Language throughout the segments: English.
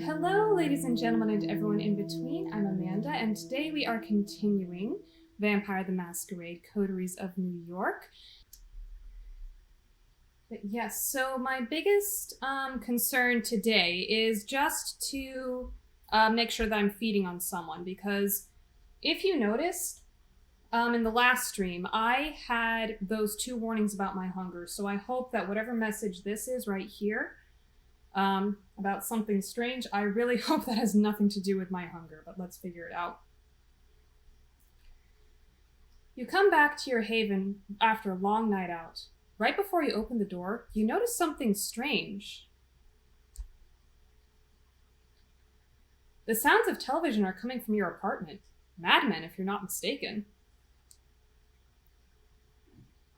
Hello, ladies and gentlemen, and everyone in between. I'm Amanda, and today we are continuing Vampire the Masquerade, Coteries of New York. But yes, so my biggest concern today is just to make sure that I'm feeding on someone, because if you noticed, in the last stream, I had those 2 warnings about my hunger, so I hope that whatever message this is right here, about something strange, I really hope that has nothing to do with my hunger, but let's figure it out. You come back to your haven after a long night out. Right before you open the door, you notice something strange. The sounds of television are coming from your apartment. Mad Men, if you're not mistaken.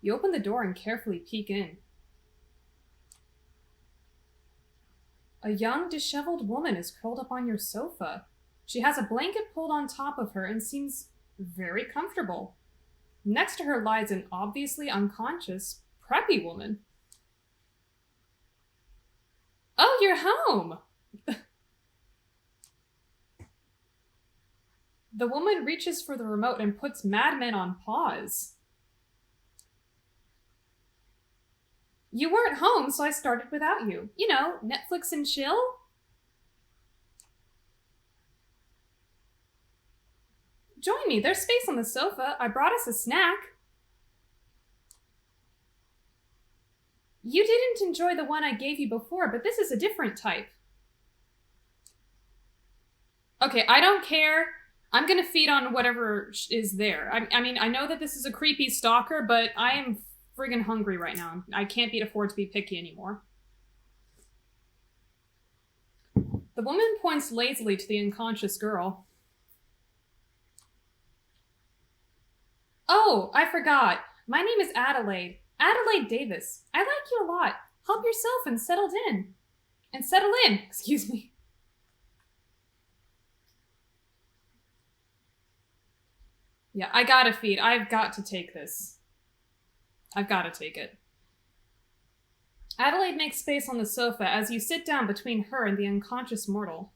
You open the door and carefully peek in. A young, disheveled woman is curled up on your sofa. She has a blanket pulled on top of her and seems very comfortable. Next to her lies an obviously unconscious, preppy woman. Oh, you're home! The woman reaches for the remote and puts Mad Men on pause. You weren't home, so I started without you. You know, Netflix and chill. Join me, there's space on the sofa. I brought us a snack. You didn't enjoy the one I gave you before, but this is a different type. Okay, I don't care. I'm gonna feed on whatever is there. I mean, I know that this is a creepy stalker, but I am friggin' hungry right now. I can't afford to be picky anymore. The woman points lazily to the unconscious girl. Oh, I forgot. My name is Adelaide. Adelaide Davis. I like you a lot. Help yourself and settle in. Excuse me. Yeah, I gotta feed. I've got to take this. I've got to take it. Adelaide makes space on the sofa as you sit down between her and the unconscious mortal.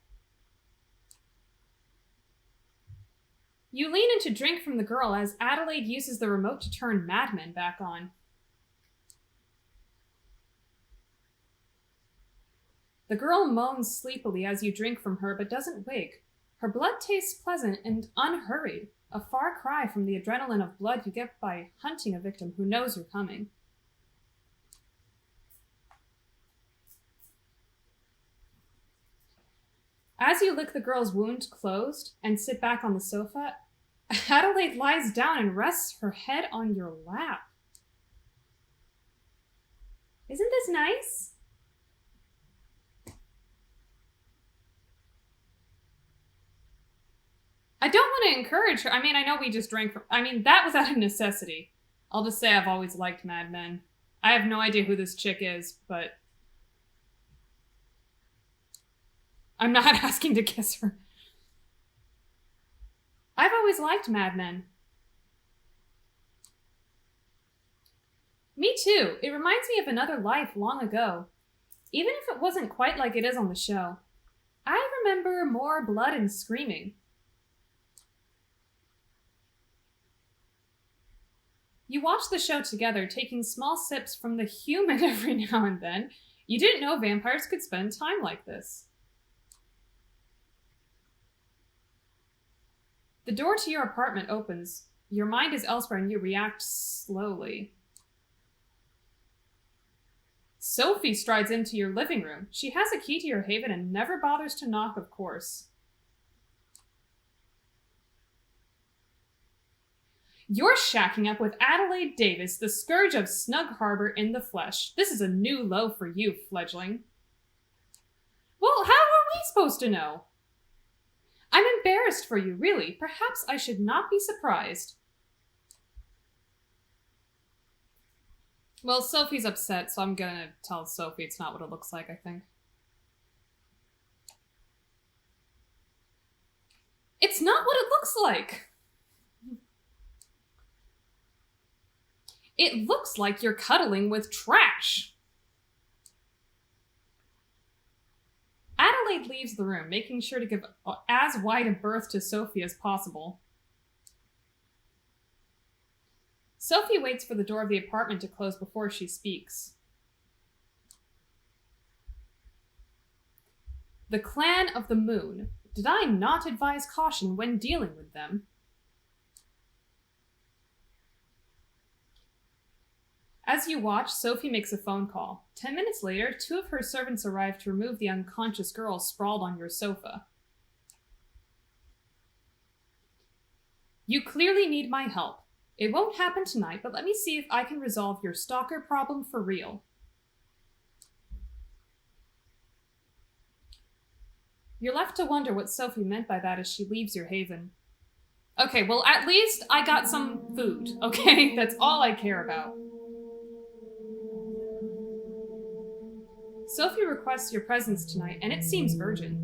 You lean in to drink from the girl as Adelaide uses the remote to turn Mad Men back on. The girl moans sleepily as you drink from her, but doesn't wake. Her blood tastes pleasant and unhurried, a far cry from the adrenaline of blood you get by hunting a victim who knows you're coming. As you lick the girl's wound closed and sit back on the sofa, Adelaide lies down and rests her head on your lap. Isn't this nice? I don't want to encourage her. I mean, I know we just drank from... I mean, that was out of necessity. I'll just say I've always liked Mad Men. I have no idea who this chick is, but... I'm not asking to kiss her. I've always liked Mad Men. Me too. It reminds me of another life long ago. Even if it wasn't quite like it is on the show. I remember more blood and screaming. You watch the show together, taking small sips from the human every now and then. You didn't know vampires could spend time like this. The door to your apartment opens. Your mind is elsewhere and you react slowly. Sophie strides into your living room. She has a key to your haven and never bothers to knock, of course. You're shacking up with Adelaide Davis, the scourge of Snug Harbor in the flesh. This is a new low for you, fledgling. Well, how are we supposed to know? I'm embarrassed for you, really. Perhaps I should not be surprised. Well, Sophie's upset, so I'm gonna tell Sophie it's not what it looks like, I think. It's not what it looks like! It looks like you're cuddling with trash. Adelaide leaves the room, making sure to give as wide a berth to Sophie as possible. Sophie waits for the door of the apartment to close before she speaks. The Clan of the Moon. Did I not advise caution when dealing with them? As you watch, Sophie makes a phone call. 10 minutes later, 2 of her servants arrive to remove the unconscious girl sprawled on your sofa. You clearly need my help. It won't happen tonight, but let me see if I can resolve your stalker problem for real. You're left to wonder what Sophie meant by that as she leaves your haven. Okay, well, at least I got some food, okay? That's all I care about. Sophie requests your presence tonight, and it seems urgent.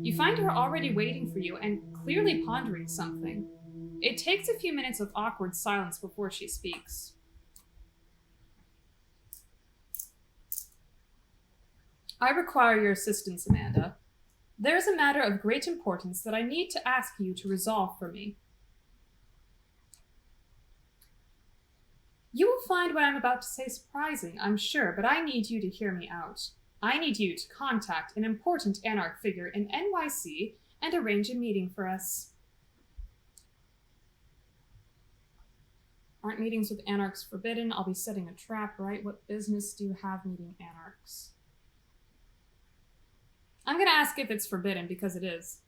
You find her already waiting for you and clearly pondering something. It takes a few minutes of awkward silence before she speaks. I require your assistance, Amanda. There is a matter of great importance that I need to ask you to resolve for me. You will find what I'm about to say surprising, I'm sure, but I need you to hear me out. I need you to contact an important Anarch figure in NYC and arrange a meeting for us. Aren't meetings with Anarchs forbidden? I'll be setting a trap, right? What business do you have meeting Anarchs? I'm going to ask if it's forbidden, because it is.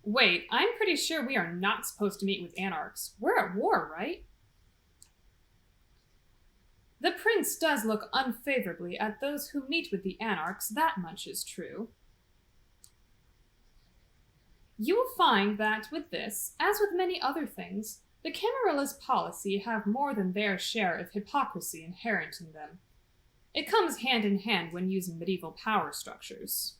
Wait, I'm pretty sure we are not supposed to meet with Anarchs. We're at war, right? The prince does look unfavorably at those who meet with the Anarchs, that much is true. You will find that with this, as with many other things, the Camarilla's policy have more than their share of hypocrisy inherent in them. It comes hand in hand when using medieval power structures.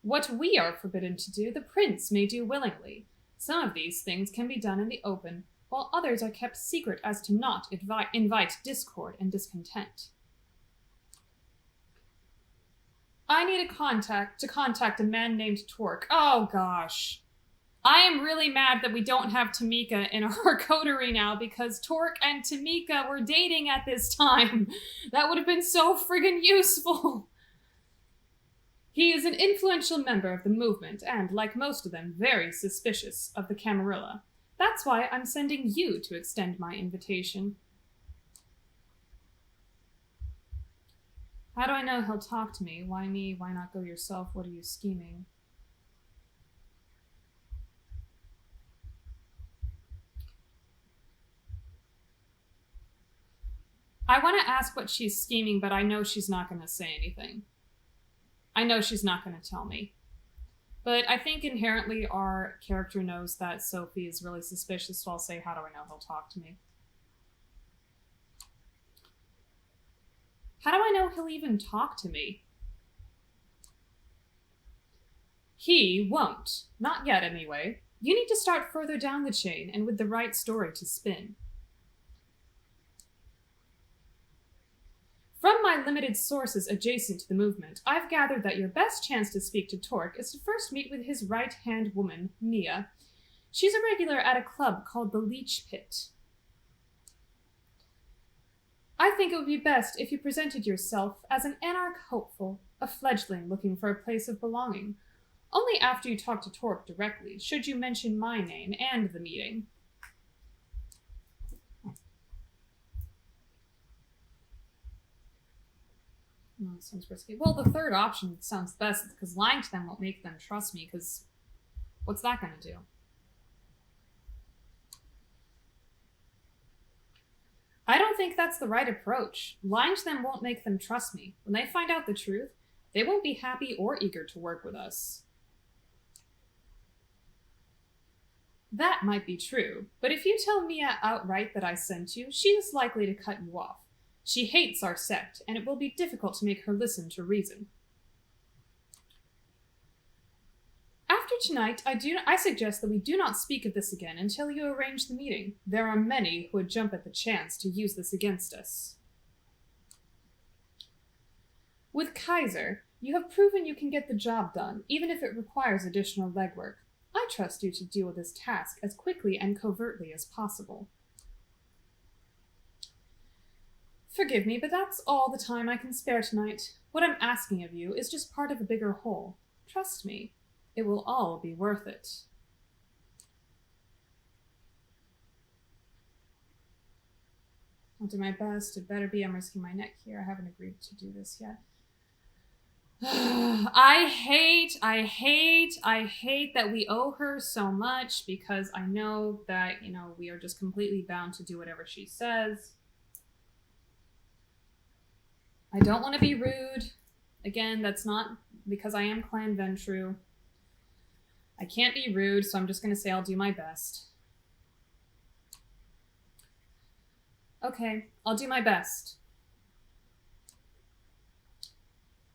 What we are forbidden to do, the prince may do willingly. Some of these things can be done in the open, while others are kept secret as to not invite discord and discontent. I need to contact a man named Torque. Oh gosh. I am really mad that we don't have Tamika in our coterie now, because Torque and Tamika were dating at this time. That would have been so friggin' useful. He is an influential member of the movement and, like most of them, very suspicious of the Camarilla. That's why I'm sending you to extend my invitation. How do I know he'll talk to me? Why me? Why not go yourself? What are you scheming? I want to ask what she's scheming, but I know she's not going to say anything. I know she's not going to tell me. But I think inherently our character knows that Sophie is really suspicious, so I'll say, how do I know he'll talk to me? How do I know he'll even talk to me? He won't. Not yet, anyway. You need to start further down the chain and with the right story to spin. From my limited sources adjacent to the movement, I've gathered that your best chance to speak to Torque is to first meet with his right-hand woman, Mia. She's a regular at a club called the Leech Pit. I think it would be best if you presented yourself as an Anarch hopeful, a fledgling looking for a place of belonging. Only after you talk to Torque directly should you mention my name and the meeting. Oh, that sounds risky. Well, the third option sounds best, because lying to them won't make them trust me, because what's that going to do? I don't think that's the right approach. Lying to them won't make them trust me. When they find out the truth, they won't be happy or eager to work with us. That might be true, but if you tell Mia outright that I sent you, she is likely to cut you off. She hates our sect, and it will be difficult to make her listen to reason. After tonight, I suggest that we do not speak of this again until you arrange the meeting. There are many who would jump at the chance to use this against us. With Kaiser, you have proven you can get the job done, even if it requires additional legwork. I trust you to deal with this task as quickly and covertly as possible. Forgive me, but that's all the time I can spare tonight. What I'm asking of you is just part of a bigger whole. Trust me, it will all be worth it. I'll do my best. It better be. I'm risking my neck here. I haven't agreed to do this yet. I hate that we owe her so much because I know that, we are just completely bound to do whatever she says. I don't want to be rude. Again, that's not because I am Clan Ventru. I can't be rude, so I'm just going to say I'll do my best. Okay, I'll do my best.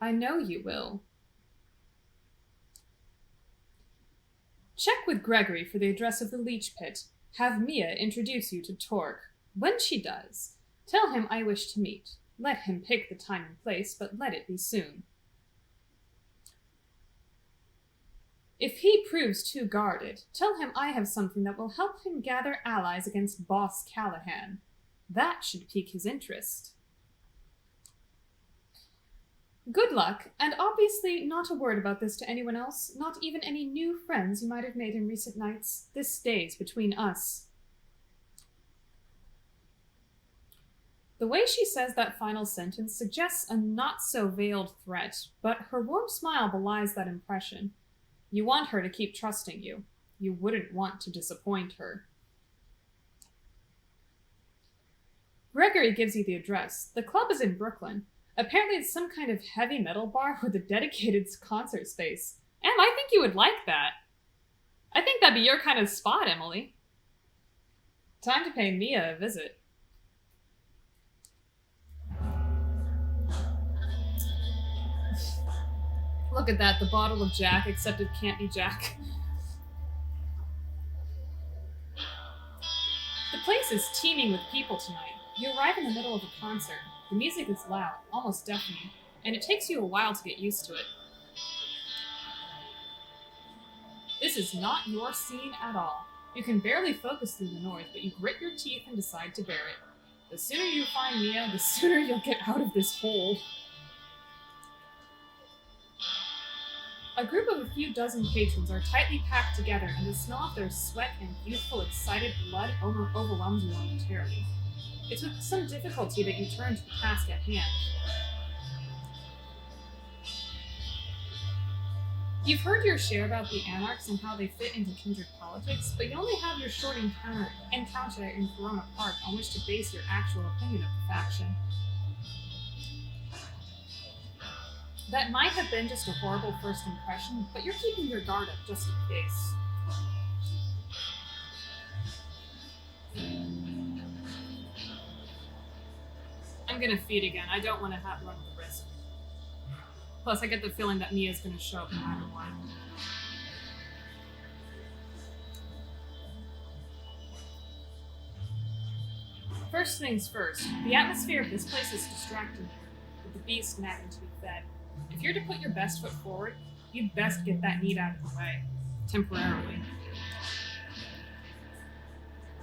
I know you will. Check with Gregory for the address of the Leech Pit. Have Mia introduce you to Torque. When she does, tell him I wish to meet. Let him pick the time and place, but let it be soon. If he proves too guarded, tell him I have something that will help him gather allies against Boss Callahan. That should pique his interest. Good luck, and obviously not a word about this to anyone else, not even any new friends you might have made in recent nights. This stays between us. The way she says that final sentence suggests a not-so-veiled threat, but her warm smile belies that impression. You want her to keep trusting you. You wouldn't want to disappoint her. Gregory gives you the address. The club is in Brooklyn. Apparently it's some kind of heavy metal bar with a dedicated concert space. Em, I think you would like that. I think that'd be your kind of spot, Emily. Time to pay Mia a visit. Look at that, the bottle of Jack, except it can't be Jack. The place is teeming with people tonight. You arrive in the middle of a concert. The music is loud, almost deafening, and it takes you a while to get used to it. This is not your scene at all. You can barely focus through the noise, but you grit your teeth and decide to bear it. The sooner you find Mia, the sooner you'll get out of this hole. A group of a few dozen patrons are tightly packed together, and the smell of their sweat and youthful, excited blood overwhelms you momentarily. It's with some difficulty that you turn to the task at hand. You've heard your share about the Anarchs and how they fit into kindred politics, but you only have your short encounter in Corona Park on which to base your actual opinion of the faction. That might have been just a horrible first impression, but you're keeping your guard up just in case. I'm gonna feed again. I don't want to run the risk. Plus, I get the feeling that Mia's gonna show up no matter what. First things first, the atmosphere of this place is distracting you, with the beast nagging to be fed. If you're to put your best foot forward, you'd best get that need out of the way. Temporarily.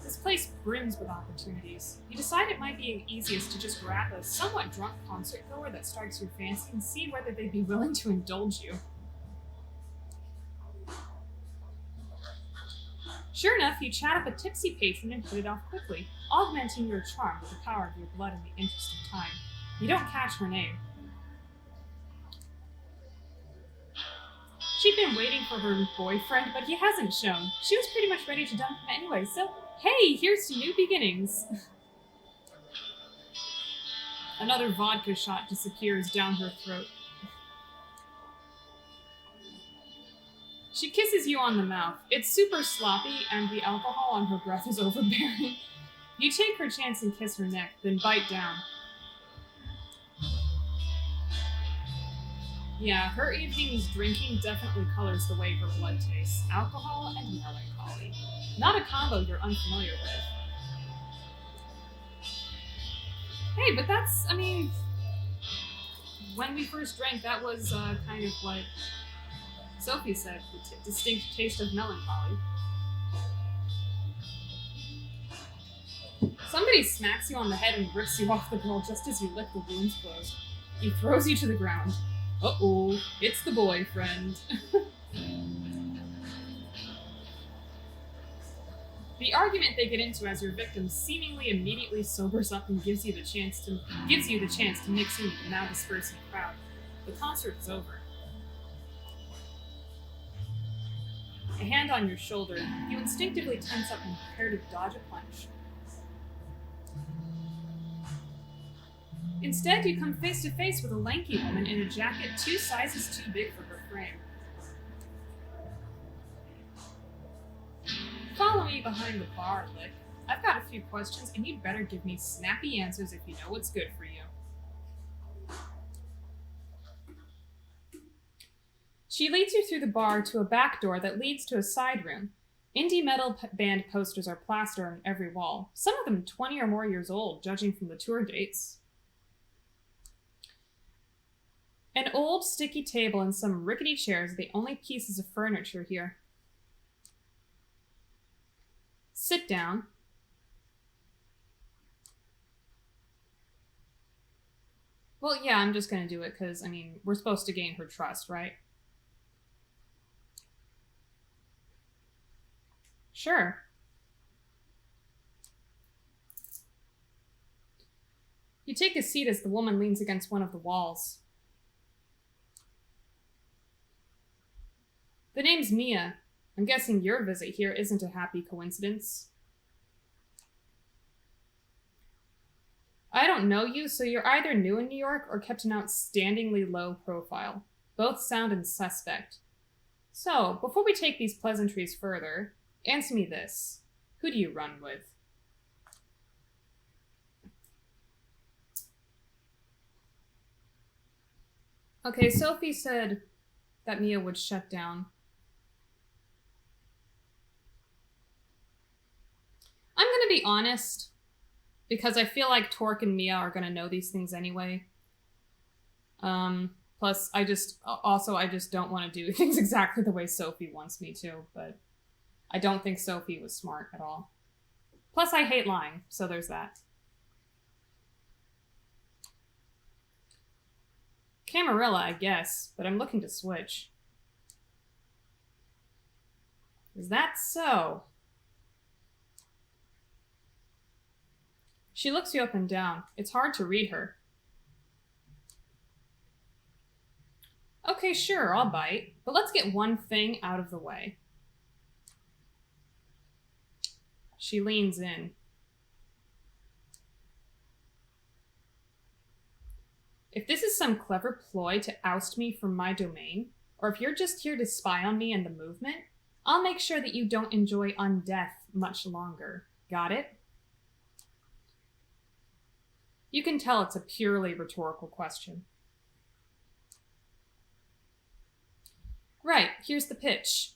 This place brims with opportunities. You decide it might be easiest to just grab a somewhat drunk concert goer that strikes your fancy and see whether they'd be willing to indulge you. Sure enough, you chat up a tipsy patron and hit it off quickly, augmenting your charm with the power of your blood in the interest of time. You don't catch her name. She'd been waiting for her boyfriend, but he hasn't shown. She was pretty much ready to dump him anyway, so hey, here's to new beginnings. Another vodka shot disappears down her throat. She kisses you on the mouth. It's super sloppy, and the alcohol on her breath is overbearing. You take her chance and kiss her neck, then bite down. Yeah, her evening's drinking definitely colors the way her blood tastes. Alcohol and melancholy. Not a combo you're unfamiliar with. Hey, but that's, when we first drank, that was kind of what Sophie said, the distinct taste of melancholy. Somebody smacks you on the head and rips you off the girl just as you lick the wounds closed. He throws you to the ground. Uh-oh, it's the boyfriend. The argument they get into as your victim seemingly immediately sobers up and gives you the chance to mix in with the now dispersing crowd. The concert is over. A hand on your shoulder, you instinctively tense up and prepare to dodge a punch. Instead, you come face to face with a lanky woman in a jacket 2 sizes too big for her frame. Follow me behind the bar, Lick. I've got a few questions, and you'd better give me snappy answers if you know what's good for you. She leads you through the bar to a back door that leads to a side room. Indie metal band posters are plastered on every wall, some of them 20 or more years old, judging from the tour dates. An old, sticky table and some rickety chairs are the only pieces of furniture here. Sit down. Well, yeah, I'm just going to do it because, I mean, we're supposed to gain her trust, right? Sure. You take a seat as the woman leans against one of the walls. The name's Mia. I'm guessing your visit here isn't a happy coincidence. I don't know you, so you're either new in New York or kept an outstandingly low profile. Both sound suspect. So, before we take these pleasantries further, answer me this. Who do you run with? Okay, Sophie said that Mia would shut down. I'm going to be honest, because I feel like Torque and Mia are going to know these things anyway. Plus, I just don't want to do things exactly the way Sophie wants me to, but I don't think Sophie was smart at all. Plus, I hate lying, so there's that. Camarilla, I guess, but I'm looking to switch. Is that so? She looks you up and down. It's hard to read her. Okay, sure, I'll bite. But let's get one thing out of the way. She leans in. If this is some clever ploy to oust me from my domain, or if you're just here to spy on me and the movement, I'll make sure that you don't enjoy undeath much longer. Got it? You can tell it's a purely rhetorical question. Right, here's the pitch.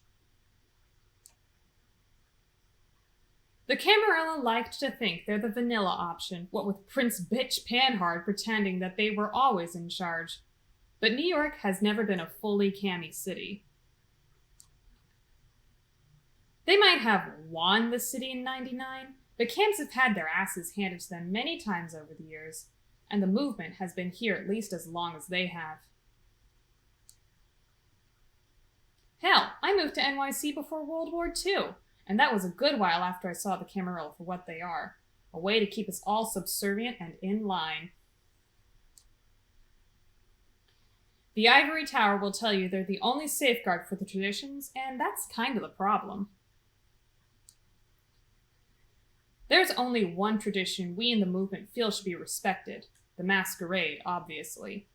The Camarilla liked to think they're the vanilla option, what with Prince Bitch Panhard pretending that they were always in charge. But New York has never been a fully cammy city. They might have won the city in '99, but camps have had their asses handed to them many times over the years, and the movement has been here at least as long as they have. Hell, I moved to NYC before World War II, and that was a good while after I saw the Camarilla for what they are, a way to keep us all subservient and in line. The Ivory Tower will tell you they're the only safeguard for the traditions, and that's kind of the problem. There's only one tradition we in the movement feel should be respected, the Masquerade, obviously.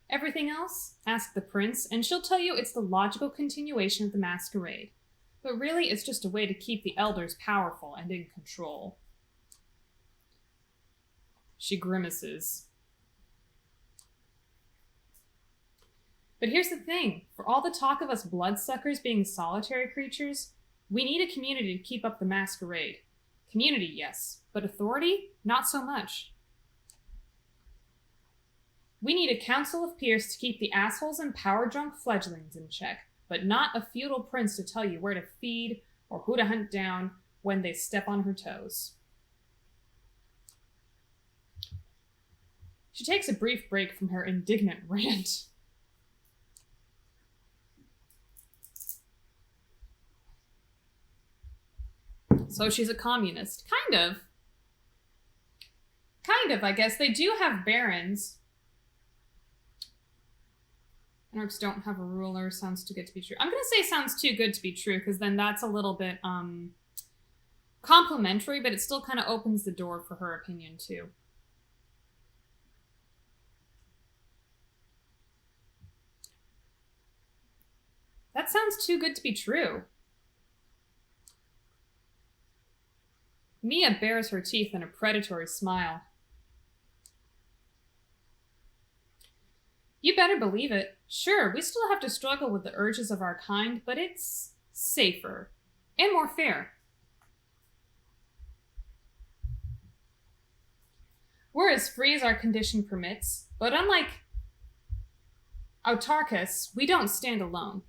Everything else? Ask the prince, and she'll tell you it's the logical continuation of the Masquerade. But really, it's just a way to keep the elders powerful and in control. She grimaces. But here's the thing. For all the talk of us bloodsuckers being solitary creatures, we need a community to keep up the Masquerade. Community, yes, but authority? Not so much. We need a council of peers to keep the assholes and power-drunk fledglings in check, but not a feudal prince to tell you where to feed or who to hunt down when they step on her toes. She takes a brief break from her indignant rant. So she's a communist. Kind of. Kind of, I guess. They do have barons. Anarchs don't have a ruler. Sounds too good to be true. I'm going to say sounds too good to be true, because then that's a little bit complimentary, but it still kind of opens the door for her opinion, too. That sounds too good to be true. Mia bares her teeth in a predatory smile. You better believe it. Sure, we still have to struggle with the urges of our kind, but it's safer and more fair. We're as free as our condition permits, but unlike Autarchus, we don't stand alone.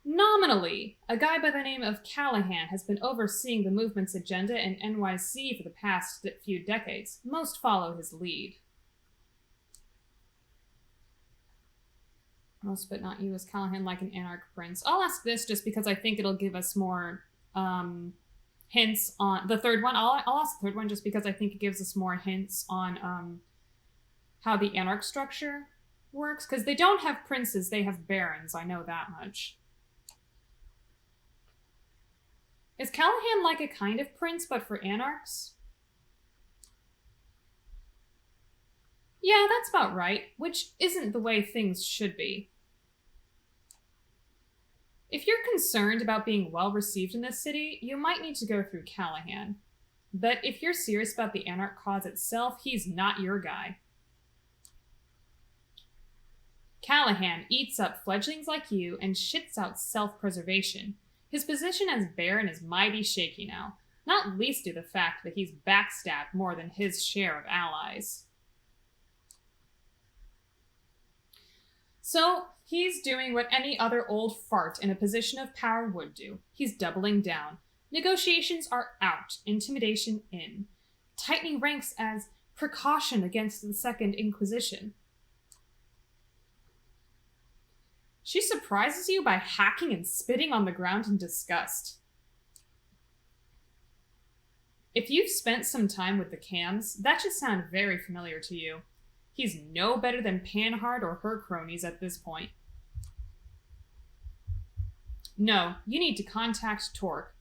Nominally, a guy by the name of Callahan has been overseeing the movement's agenda in NYC for the past few decades. Most follow his lead. Most, but not you. Is Callahan like an anarch prince? I'll ask this just because I think it'll give us more hints on the third one. I'll ask the third one just because I think it gives us more hints on how the anarch structure works. Because they don't have princes, they have barons. I know that much. Is Callahan like a kind of prince, but for anarchs? Yeah, that's about right, which isn't the way things should be. If you're concerned about being well received in this city, you might need to go through Callahan. But if you're serious about the anarch cause itself, he's not your guy. Callahan eats up fledglings like you and shits out self-preservation. His position as Baron is mighty shaky now, not least due to the fact that he's backstabbed more than his share of allies. So, he's doing what any other old fart in a position of power would do. He's doubling down. Negotiations are out, intimidation in. Tightening ranks as precaution against the Second Inquisition. She surprises you by hacking and spitting on the ground in disgust. If you've spent some time with the Cams, that should sound very familiar to you. He's no better than Panhard or her cronies at this point. No, you need to contact Torque.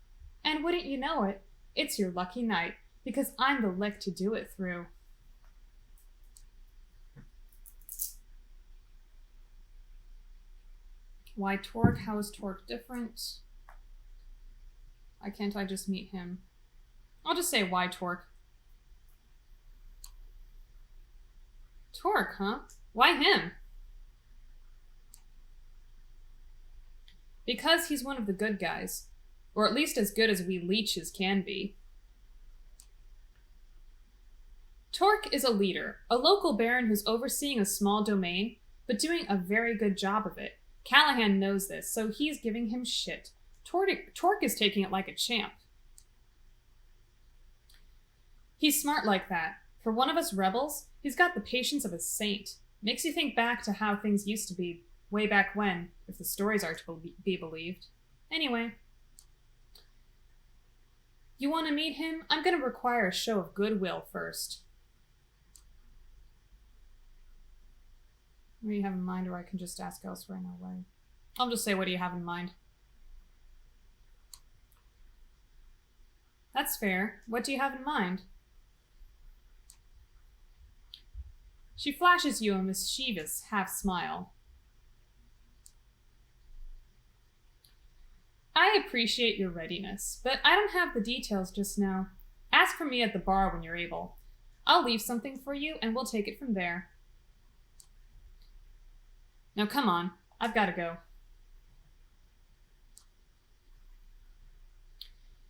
And wouldn't you know it, it's your lucky night, because I'm the lick to do it through. Why Torque? How is Torque different? Why can't I just meet him? I'll just say why Torque. Torque, huh? Why him? Because he's one of the good guys. Or at least as good as we leeches can be. Torque is a leader, a local baron who's overseeing a small domain, but doing a very good job of it. Callahan knows this, so he's giving him shit. Torque is taking it like a champ. He's smart like that. For one of us rebels, he's got the patience of a saint. Makes you think back to how things used to be way back when, if the stories are to be believed. Anyway. You want to meet him? I'm going to require a show of goodwill first. What do you have in mind, or I can just ask elsewhere? No way. I'll just say, what do you have in mind? That's fair. What do you have in mind? She flashes you a mischievous half-smile. I appreciate your readiness, but I don't have the details just now. Ask for me at the bar when you're able. I'll leave something for you, and we'll take it from there. Now come on, I've got to go.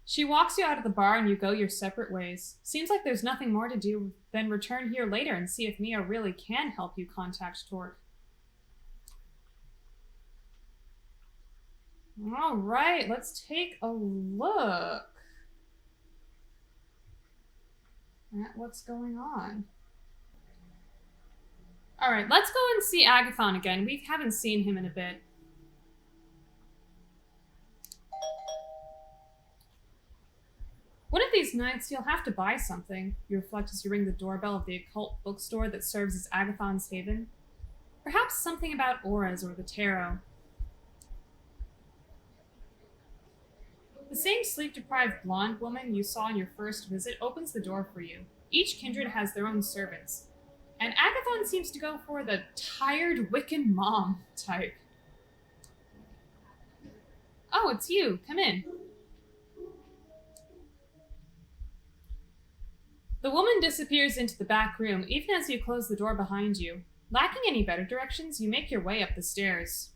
She walks you out of the bar and you go your separate ways. Seems like there's nothing more to do than return here later and see if Mia really can help you contact Torque. All right, let's take a look at what's going on. All right, let's go and see Agathon again. We haven't seen him in a bit. One of these nights, you'll have to buy something, you reflect as you ring the doorbell of the occult bookstore that serves as Agathon's haven. Perhaps something about auras or the tarot. The same sleep-deprived blonde woman you saw on your first visit opens the door for you. Each kindred has their own servants, and Agathon seems to go for the tired Wiccan mom type. Oh, it's you. Come in. The woman disappears into the back room, even as you close the door behind you. Lacking any better directions, you make your way up the stairs.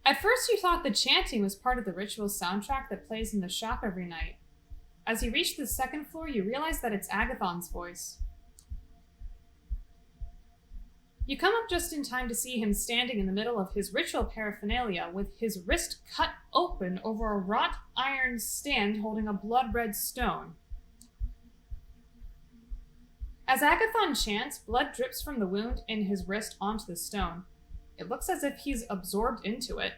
At first you thought the chanting was part of the ritual soundtrack that plays in the shop every night. As you reach the second floor, you realize that it's Agathon's voice. You come up just in time to see him standing in the middle of his ritual paraphernalia with his wrist cut open over a wrought iron stand holding a blood-red stone. As Agathon chants, blood drips from the wound in his wrist onto the stone. It looks as if he's absorbed into it.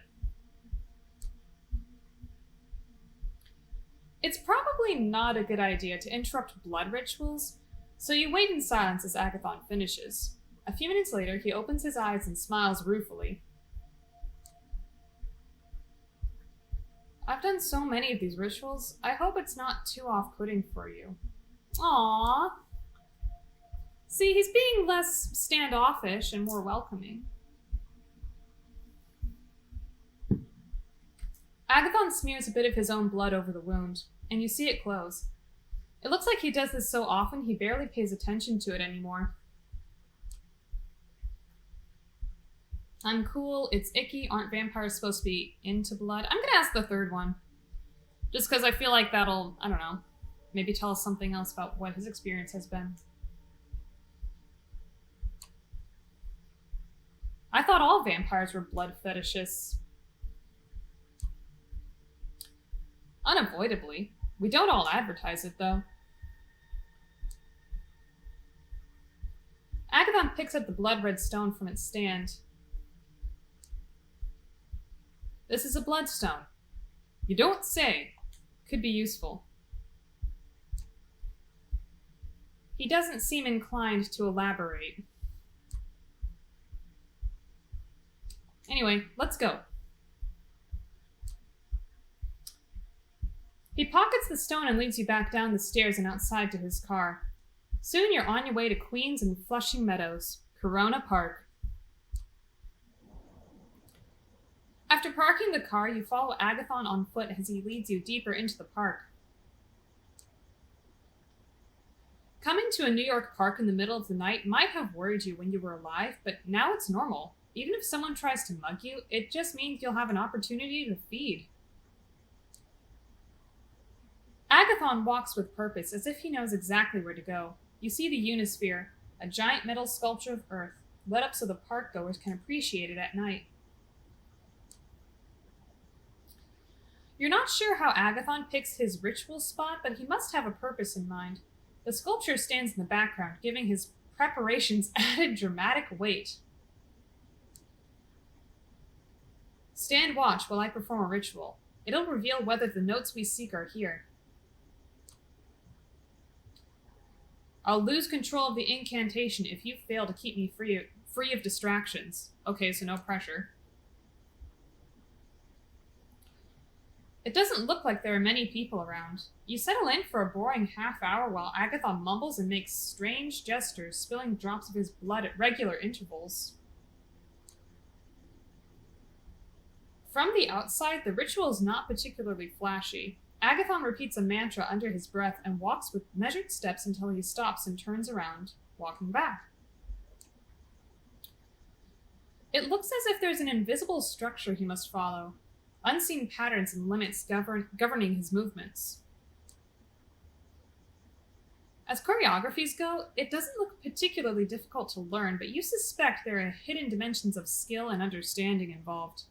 It's probably not a good idea to interrupt blood rituals, so you wait in silence as Agathon finishes. A few minutes later, he opens his eyes and smiles ruefully. I've done so many of these rituals, I hope it's not too off-putting for you. Aww. See, he's being less standoffish and more welcoming. Agathon smears a bit of his own blood over the wound, and you see it close. It looks like he does this so often he barely pays attention to it anymore. I'm cool, it's icky, aren't vampires supposed to be into blood? I'm gonna ask the third one. Just because I feel like that'll, I don't know, maybe tell us something else about what his experience has been. I thought all vampires were blood fetishists. Unavoidably. We don't all advertise it, though. Agathon picks up the blood-red stone from its stand. This is a bloodstone. You don't say. Could be useful. He doesn't seem inclined to elaborate. Anyway, let's go. He pockets the stone and leads you back down the stairs and outside to his car. Soon you're on your way to Queens and Flushing Meadows, Corona Park. After parking the car, you follow Agathon on foot as he leads you deeper into the park. Coming to a New York park in the middle of the night might have worried you when you were alive, but now it's normal. Even if someone tries to mug you, it just means you'll have an opportunity to feed. Agathon walks with purpose, as if he knows exactly where to go. You see the Unisphere, a giant metal sculpture of Earth, lit up so the park-goers can appreciate it at night. You're not sure how Agathon picks his ritual spot, but he must have a purpose in mind. The sculpture stands in the background, giving his preparations added dramatic weight. Stand watch while I perform a ritual. It'll reveal whether the notes we seek are here. I'll lose control of the incantation if you fail to keep me free of distractions. Okay, so no pressure. It doesn't look like there are many people around. You settle in for a boring half hour while Agathon mumbles and makes strange gestures, spilling drops of his blood at regular intervals. From the outside, the ritual is not particularly flashy. Agathon repeats a mantra under his breath and walks with measured steps until he stops and turns around, walking back. It looks as if there's an invisible structure he must follow. unseen patterns and limits governing his movements. As choreographies go, it doesn't look particularly difficult to learn, but you suspect there are hidden dimensions of skill and understanding involved.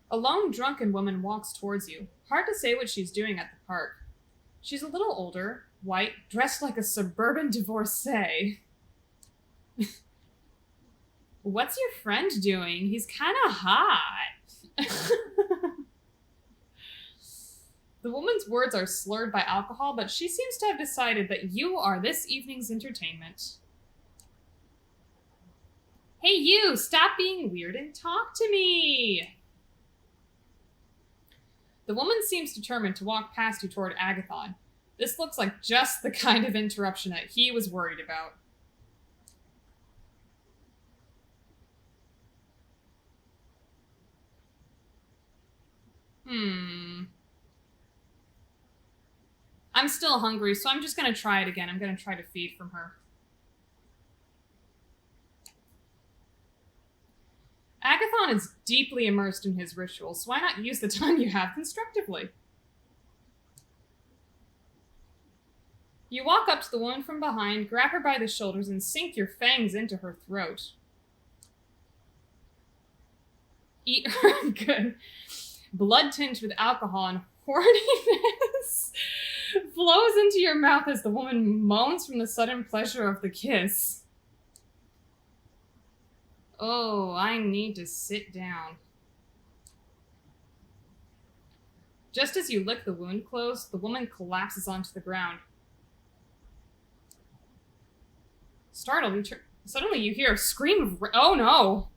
A lone, drunken woman walks towards you. Hard to say what she's doing at the park. She's a little older, white, dressed like a suburban divorcee. What's your friend doing? He's kind of hot. The woman's words are slurred by alcohol, but she seems to have decided that you are this evening's entertainment. Hey you, stop being weird and talk to me! The woman seems determined to walk past you toward Agathon. This looks like just the kind of interruption that he was worried about. I'm still hungry, so I'm just going to try it again. I'm going to try to feed from her. Agathon is deeply immersed in his ritual, so why not use the time you have constructively? You walk up to the woman from behind, grab her by the shoulders, and sink your fangs into her throat. Eat her good. Blood tinged with alcohol and horniness flows into your mouth as the woman moans from the sudden pleasure of the kiss. Oh, I need to sit down. Just as you lick the wound closed, the woman collapses onto the ground. Startled, suddenly you hear a scream of... Oh no!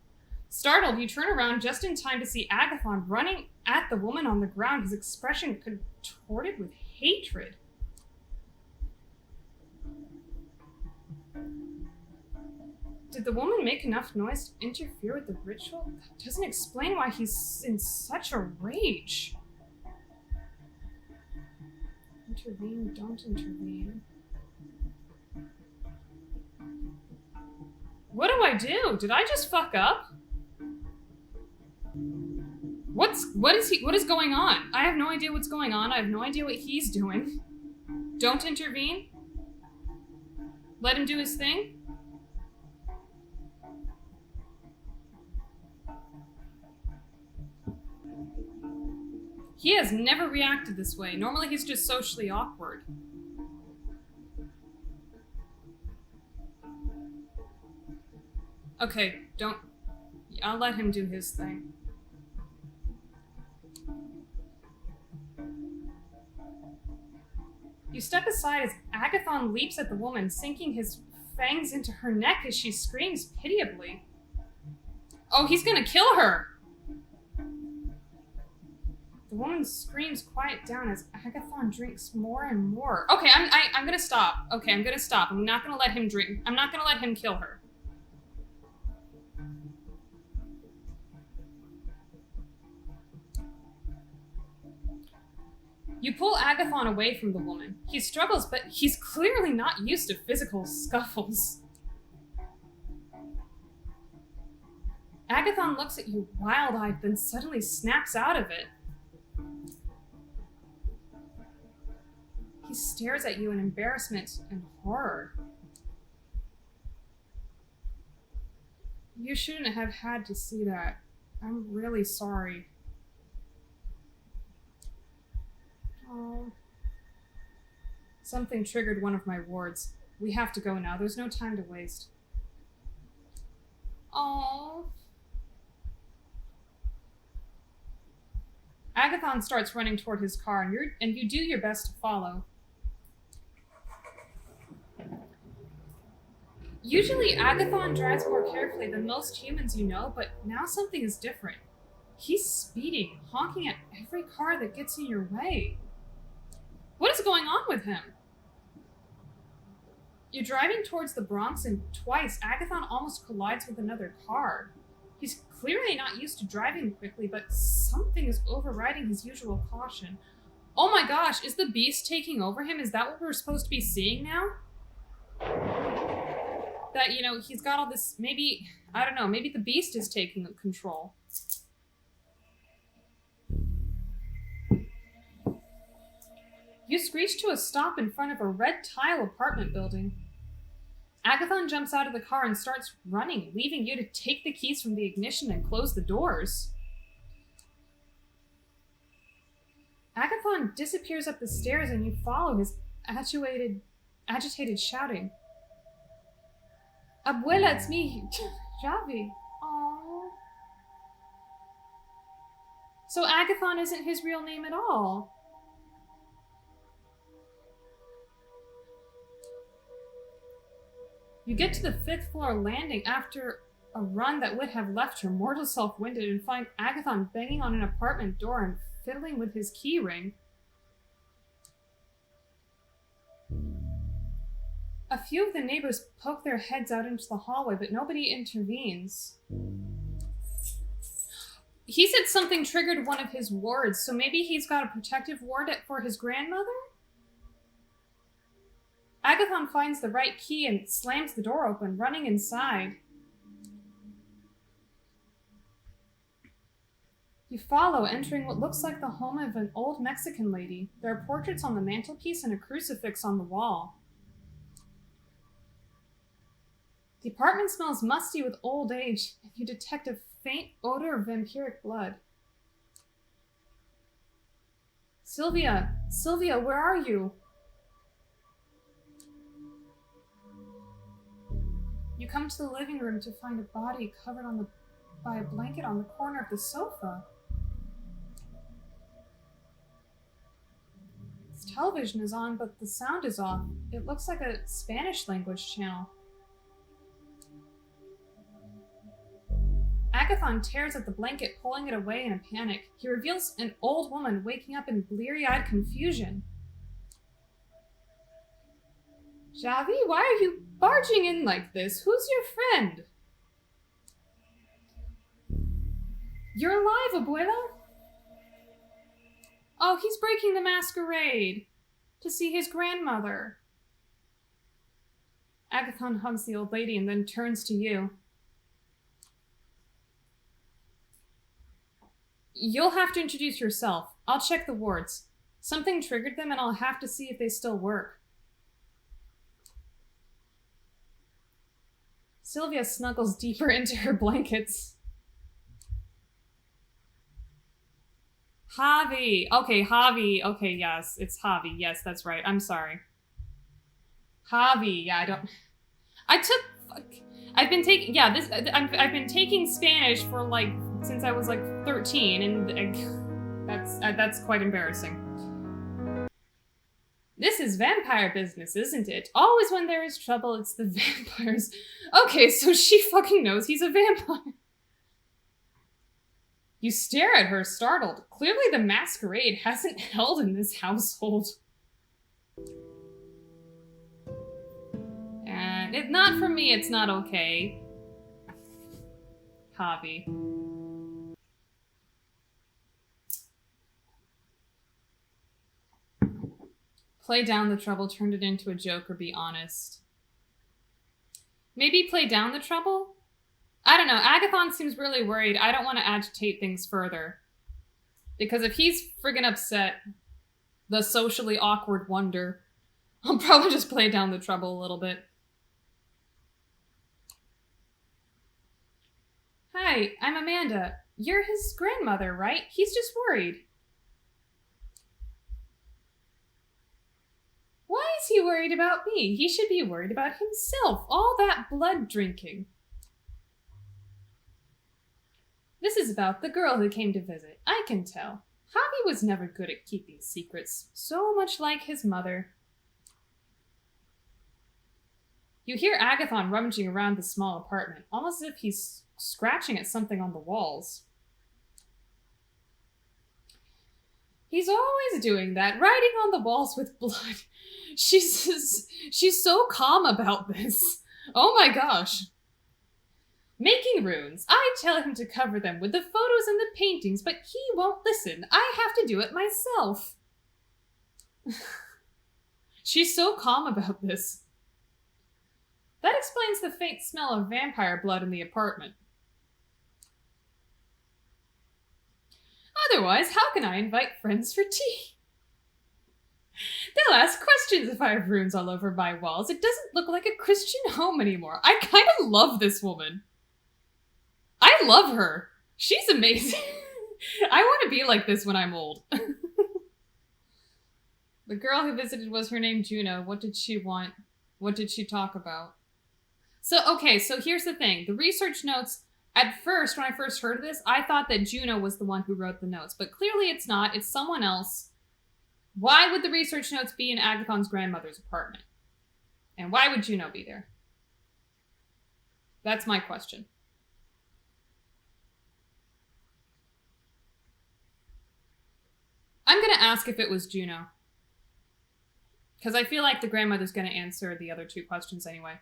Startled, you turn around just in time to see Agathon running at the woman on the ground, his expression contorted with hatred. Did the woman make enough noise to interfere with the ritual? That doesn't explain why he's in such a rage. Intervene, don't intervene. What do I do? Did I just fuck up? What is going on? I have no idea what's going on. I have no idea what he's doing. Don't intervene? Let him do his thing? He has never reacted this way. Normally he's just socially awkward. Okay, don't... I'll let him do his thing. You step aside as Agathon leaps at the woman, sinking his fangs into her neck as she screams pitiably. Oh, he's gonna kill her! The woman's screams quiet down as Agathon drinks more and more. Okay, I'm gonna stop. Okay, I'm gonna stop. I'm not gonna let him drink. I'm not gonna let him kill her. You pull Agathon away from the woman. He struggles, but he's clearly not used to physical scuffles. Agathon looks at you wild-eyed, then suddenly snaps out of it. He stares at you in embarrassment and horror. You shouldn't have had to see that. I'm really sorry. Oh. Something triggered one of my wards. We have to go now. There's no time to waste. Oh. Agathon starts running toward his car, and you do your best to follow. Usually, Agathon drives more carefully than most humans you know, but now something is different. He's speeding, honking at every car that gets in your way. What is going on with him? You're driving towards the Bronx, and twice, Agathon almost collides with another car. He's clearly not used to driving quickly, but something is overriding his usual caution. Oh my gosh, is the beast taking over him? Is that what we're supposed to be seeing now? that, you know, he's got all this, maybe, I don't know, maybe the beast is taking control. You screech to a stop in front of a red tile apartment building. Agathon jumps out of the car and starts running, leaving you to take the keys from the ignition and close the doors. Agathon disappears up the stairs and you follow his agitated shouting. Abuela, it's me, Javi. Aww. So Agathon isn't his real name at all. You get to the 5th floor landing after a run that would have left your mortal self winded and find Agathon banging on an apartment door and fiddling with his key ring. A few of the neighbors poke their heads out into the hallway, but nobody intervenes. He said something triggered one of his wards, so maybe he's got a protective ward for his grandmother? Agathon finds the right key and slams the door open, running inside. You follow, entering what looks like the home of an old Mexican lady. There are portraits on the mantelpiece and a crucifix on the wall. The apartment smells musty with old age, and you detect a faint odor of vampiric blood. Sylvia, where are you? You come to the living room to find a body covered by a blanket on the corner of the sofa. Its television is on, but the sound is off. It looks like a Spanish language channel. Agathon tears at the blanket, pulling it away in a panic. He reveals an old woman waking up in bleary-eyed confusion. Javi, why are you barging in like this? Who's your friend? You're alive, Abuela? Oh, he's breaking the masquerade to see his grandmother. Agathon hugs the old lady and then turns to you. You'll have to introduce yourself. I'll check the wards. Something triggered them and I'll have to see if they still work. Sylvia snuggles deeper into her blankets. Javi. Okay, Javi. Okay, yes, it's Javi. Yes, that's right. I'm sorry. Javi. Yeah, I've been taking, I've been taking Spanish for since I was 13, and that's quite embarrassing. This is vampire business, isn't it? Always when there is trouble, it's the vampires. Okay, so she fucking knows he's a vampire. You stare at her, startled. Clearly the masquerade hasn't held in this household. And if not for me, it's not okay. Javi. Play down the trouble, turned it into a joke, or be honest. Maybe play down the trouble? I don't know. Agathon seems really worried. I don't want to agitate things further. Because if he's friggin' upset, the socially awkward wonder, I'll probably just play down the trouble a little bit. Hi, I'm Amanda. You're his grandmother, right? He's just worried. Why is he worried about me? He should be worried about himself. All that blood drinking. This is about the girl who came to visit. I can tell. Javi was never good at keeping secrets, so much like his mother. You hear Agathon rummaging around the small apartment, almost as if he's scratching at something on the walls. He's always doing that, writing on the walls with blood. She's so calm about this. Oh my gosh. Making runes. I tell him to cover them with the photos and the paintings, but he won't listen. I have to do it myself. She's so calm about this. That explains the faint smell of vampire blood in the apartment. Otherwise, how can I invite friends for tea? They'll ask questions if I have runes all over my walls. It doesn't look like a Christian home anymore. I kind of love this woman. I love her. She's amazing. I want to be like this when I'm old. The girl who visited, was her name Juno? What did she want? What did she talk about? So, okay, so here's the thing. The research notes, at first, when I first heard of this, I thought that Juno was the one who wrote the notes. But clearly it's not. It's someone else. Why would the research notes be in Agathon's grandmother's apartment? And why would Juno be there? That's my question. I'm going to ask if it was Juno. Because I feel like the grandmother's going to answer the other two questions anyway.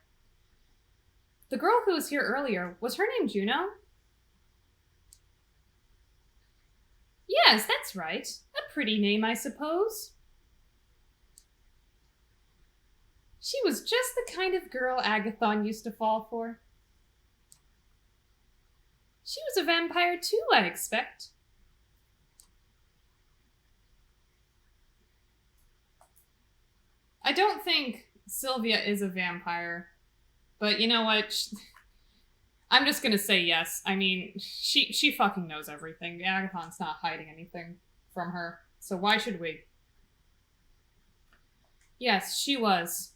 The girl who was here earlier, was her name Juno? Yes, that's right. A pretty name, I suppose. She was just the kind of girl Agathon used to fall for. She was a vampire too, I expect. I don't think Sylvia is a vampire, but you know what? I'm just gonna say yes. I mean, she fucking knows everything. Agathon's not hiding anything from her, so why should we? Yes, she was.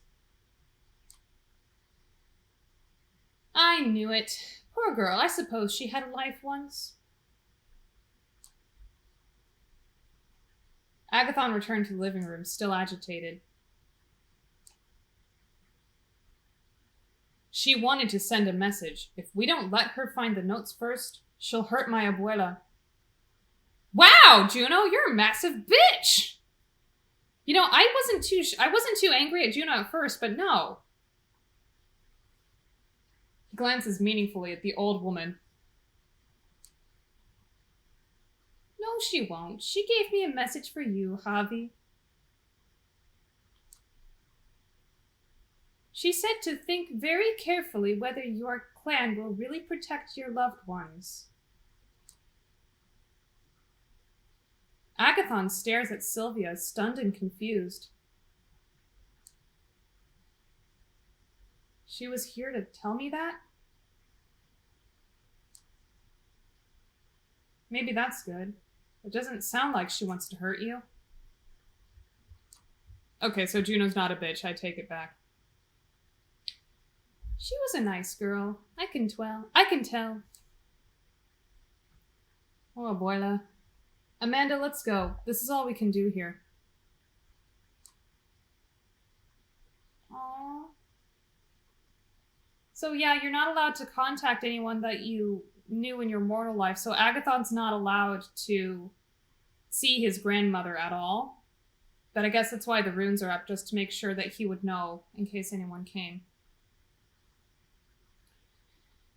I knew it. Poor girl, I suppose she had a life once. Agathon returned to the living room, still agitated. She wanted to send a message. If we don't let her find the notes first, she'll hurt my abuela. Wow, Juno, you're a massive bitch! You know, I wasn't too angry at Juno at first, but no. He glances meaningfully at the old woman. No, she won't. She gave me a message for you, Javi. She said to think very carefully whether your clan will really protect your loved ones. Agathon stares at Sylvia, stunned and confused. She was here to tell me that? Maybe that's good. It doesn't sound like she wants to hurt you. Okay, so Juno's not a bitch. I take it back. She was a nice girl. I can tell. Oh, abuela. Amanda, let's go. This is all we can do here. Aww. So yeah, you're not allowed to contact anyone that you knew in your mortal life. So Agathon's not allowed to see his grandmother at all. But I guess that's why the runes are up, just to make sure that he would know in case anyone came.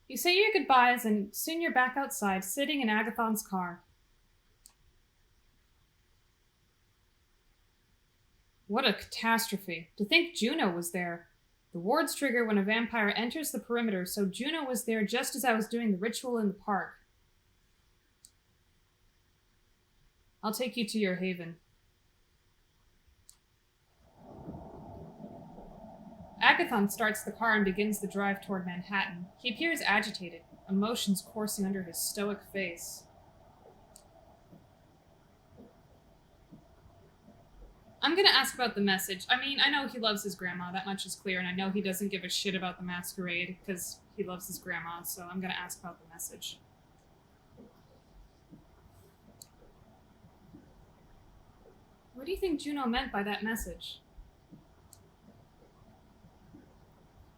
You say your goodbyes, and soon you're back outside, sitting in Agathon's car. What a catastrophe. To think Juno was there. The wards trigger when a vampire enters the perimeter, so Juno was there just as I was doing the ritual in the park. I'll take you to your haven. Agathon starts the car and begins the drive toward Manhattan. He appears agitated, emotions coursing under his stoic face. I'm gonna ask about the message. I mean, I know he loves his grandma, that much is clear, and I know he doesn't give a shit about the masquerade, because he loves his grandma, so I'm gonna ask about the message. What do you think Juno meant by that message?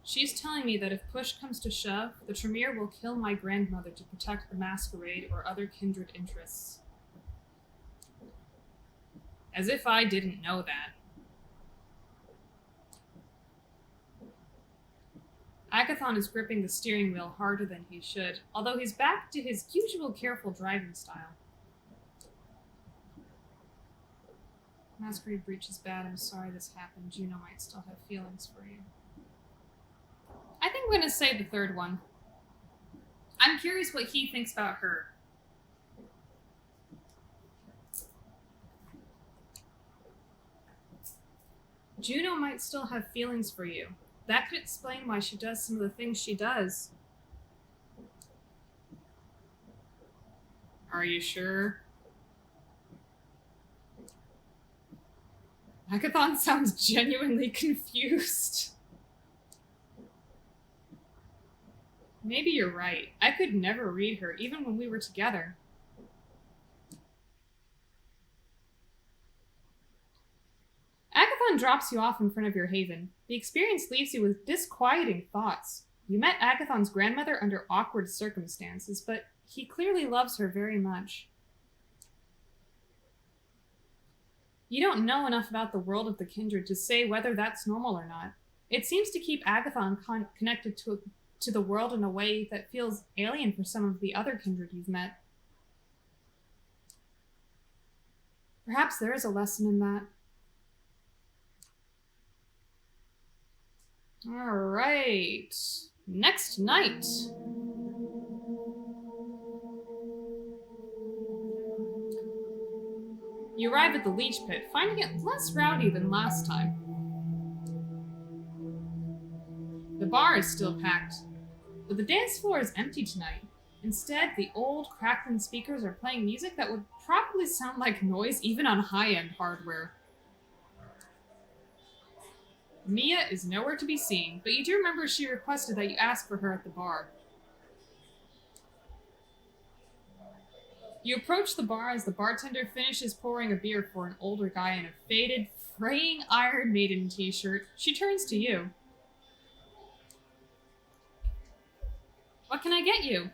She's telling me that if push comes to shove, the Tremere will kill my grandmother to protect the masquerade or other kindred interests. As if I didn't know that. Agathon is gripping the steering wheel harder than he should, although he's back to his usual careful driving style. Masquerade breach is bad. I'm sorry this happened. Juno might still have feelings for you. I I'm gonna say the third one. I'm curious what he thinks about her. Juno might still have feelings for you. That could explain why she does some of the things she does. Are you sure? Agathon sounds genuinely confused. Maybe you're right. I could never read her, even when we were together. Agathon drops you off in front of your haven. The experience leaves you with disquieting thoughts. You met Agathon's grandmother under awkward circumstances, but he clearly loves her very much. You don't know enough about the world of the kindred to say whether that's normal or not. It seems to keep Agathon connected to the world in a way that feels alien for some of the other kindred you've met. Perhaps there is a lesson in that. All right. Next night. You arrive at the leech pit, finding it less rowdy than last time. The bar is still packed, but the dance floor is empty tonight. Instead, the old, crackling speakers are playing music that would probably sound like noise even on high-end hardware. Mia is nowhere to be seen, but you do remember she requested that you ask for her at the bar. You approach the bar as the bartender finishes pouring a beer for an older guy in a faded, fraying Iron Maiden t-shirt. She turns to you. What can I get you?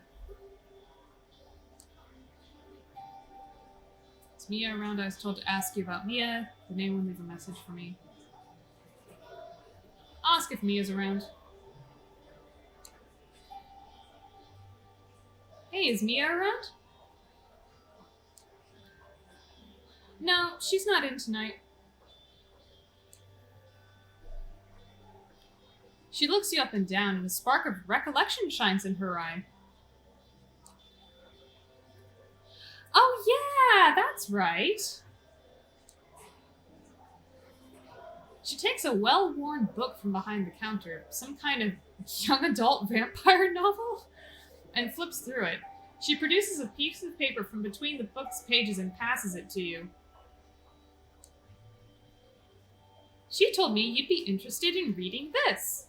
Is Mia around? I was told to ask you about Mia. Did anyone leave a message for me? I'll ask if Mia's around. Hey, is Mia around? No, she's not in tonight. She looks you up and down, and a spark of recollection shines in her eye. Oh yeah, that's right. She takes a well-worn book from behind the counter, some kind of young adult vampire novel, and flips through it. She produces a piece of paper from between the book's pages and passes it to you. She told me you'd be interested in reading this.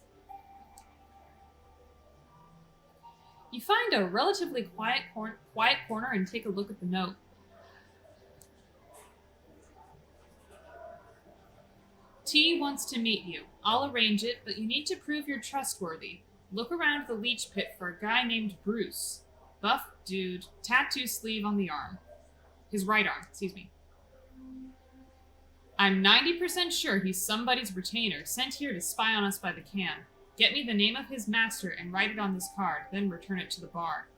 You find a relatively quiet corner and take a look at the note. T wants to meet you. I'll arrange it, but you need to prove you're trustworthy. Look around the leech pit for a guy named Bruce. Buff dude, tattoo sleeve on the arm. His right arm, excuse me. I'm 90% sure he's somebody's retainer, sent here to spy on us by the can. Get me the name of his master and write it on this card, then return it to the bar.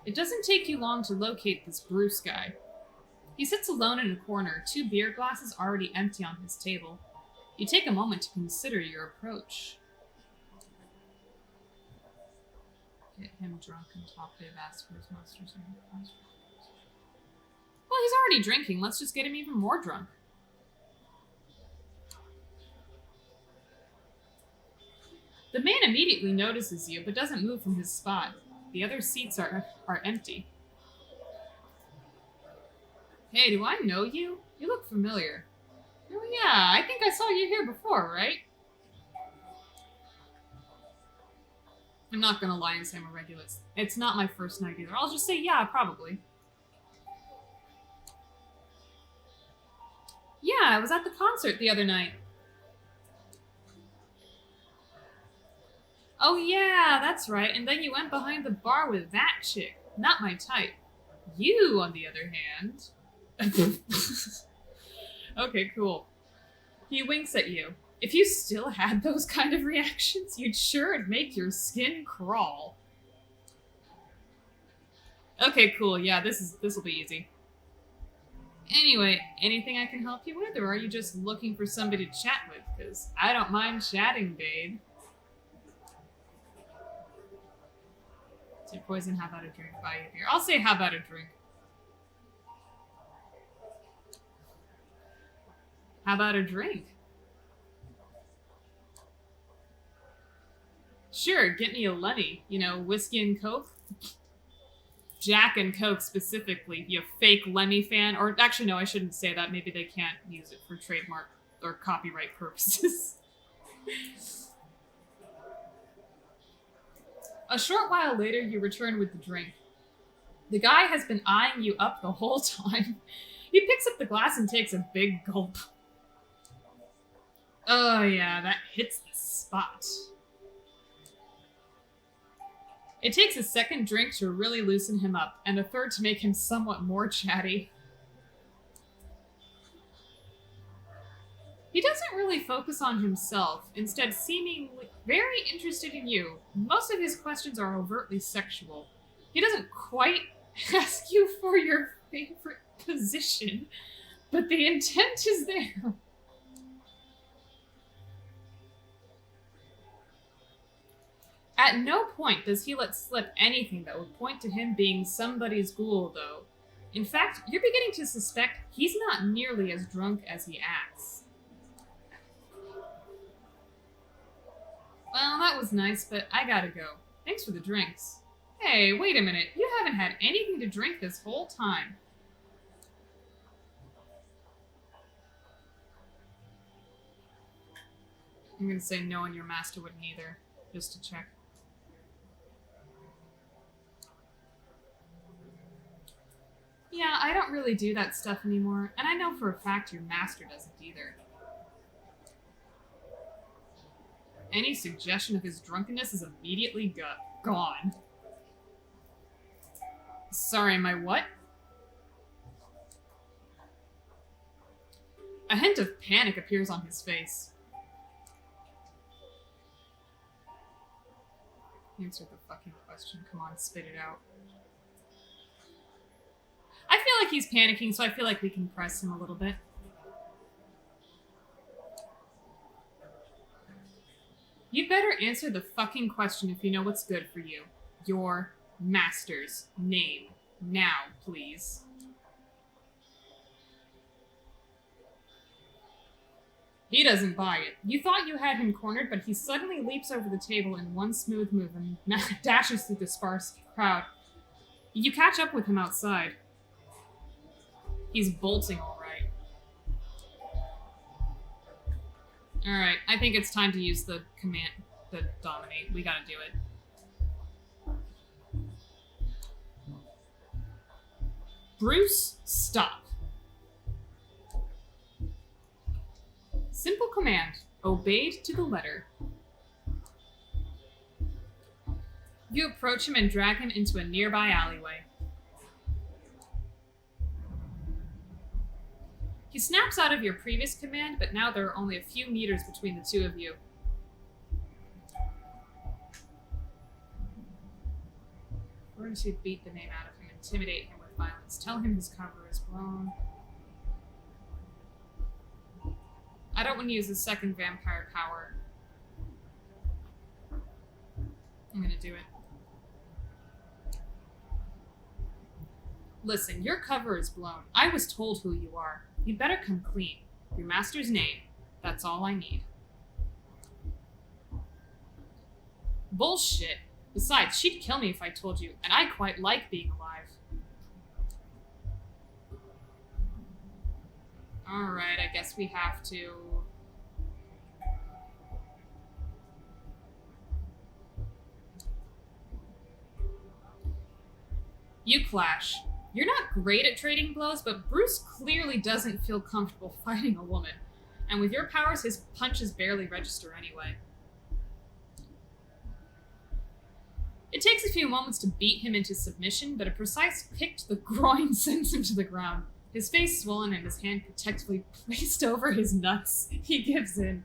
It doesn't take you long to locate this Bruce guy. He sits alone in a corner, 2 beer glasses already empty on his table. You take a moment to consider your approach. Get him drunk and talk. They've asked for his master's name. Well, he's already drinking. Let's just get him even more drunk. The man immediately notices you, but doesn't move from his spot. The other seats are empty. Hey, do I know you? You look familiar. Oh yeah, I think I saw you here before, right? I'm not gonna lie and say I'm a regular. It's not my first night either. I'll just say yeah, probably. Yeah, I was at the concert the other night. Oh yeah, that's right. And then you went behind the bar with that chick. Not my type. You, on the other hand... Okay, cool. He winks at you. If you still had those kind of reactions, you'd sure make your skin crawl. Okay, cool. Yeah, this'll be easy. Anyway, anything I can help you with, or are you just looking for somebody to chat with? Because I don't mind chatting, babe. Say poison, how about a drink? Buy you a beer. I'll say, how about a drink? How about a drink? Sure, get me a Lenny. You know, whiskey and Coke. Jack and Coke specifically. You fake Lemmy fan. Or actually, no, I shouldn't say that. Maybe they can't use it for trademark or copyright purposes. A short while later, you return with the drink. The guy has been eyeing you up the whole time. He picks up the glass and takes a big gulp. Oh yeah, that hits the spot. It takes a second drink to really loosen him up, and a third to make him somewhat more chatty. He doesn't really focus on himself, instead seeming very interested in you. Most of his questions are overtly sexual. He doesn't quite ask you for your favorite position, but the intent is there. At no point does he let slip anything that would point to him being somebody's ghoul, though. In fact, you're beginning to suspect he's not nearly as drunk as he acts. Well, that was nice, but I gotta go. Thanks for the drinks. Hey, wait a minute. You haven't had anything to drink this whole time. I'm gonna say no, and your master wouldn't either, just to check. Yeah, I don't really do that stuff anymore, and I know for a fact your master doesn't either. Any suggestion of his drunkenness is immediately gone. Sorry, my what? A hint of panic appears on his face. Answer the fucking question. Come on, spit it out. I feel like he's panicking, so I feel like we can press him a little bit. You better answer the fucking question if you know what's good for you. Your master's name. Now, please. He doesn't buy it. You thought you had him cornered, but he suddenly leaps over the table in one smooth move and dashes through the sparse crowd. You catch up with him outside. He's bolting all right. Alright, I think it's time to use the command, the dominate. We gotta do it. Bruce, stop. Simple command, obeyed to the letter. You approach him and drag him into a nearby alleyway. He snaps out of your previous command, but now there are only a few meters between the two of you. We're going to beat the name out of him, intimidate him with violence, tell him his cover is blown. I don't want to use the second vampire power. I'm gonna do it. Listen, your cover is blown. I was told who you are. You'd better come clean. Your master's name. That's all I need. Bullshit. Besides, she'd kill me if I told you, and I quite like being alive. Alright, I guess we have to... You clash. You're not great at trading blows, but Bruce clearly doesn't feel comfortable fighting a woman. And with your powers, his punches barely register anyway. It takes a few moments to beat him into submission, but a precise kick to the groin sends him to the ground. His face swollen and his hand protectively placed over his nuts. He gives in.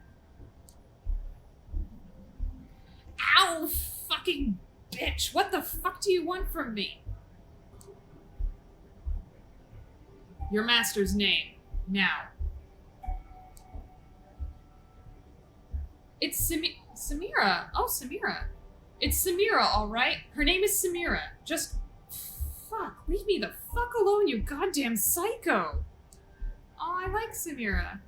Ow, fucking bitch! What the fuck do you want from me? Your master's name. Now. It's Samira. Oh, Samira. It's Samira, alright? Her name is Samira. Just... Fuck, leave me the fuck alone, you goddamn psycho! Oh, I like Samira.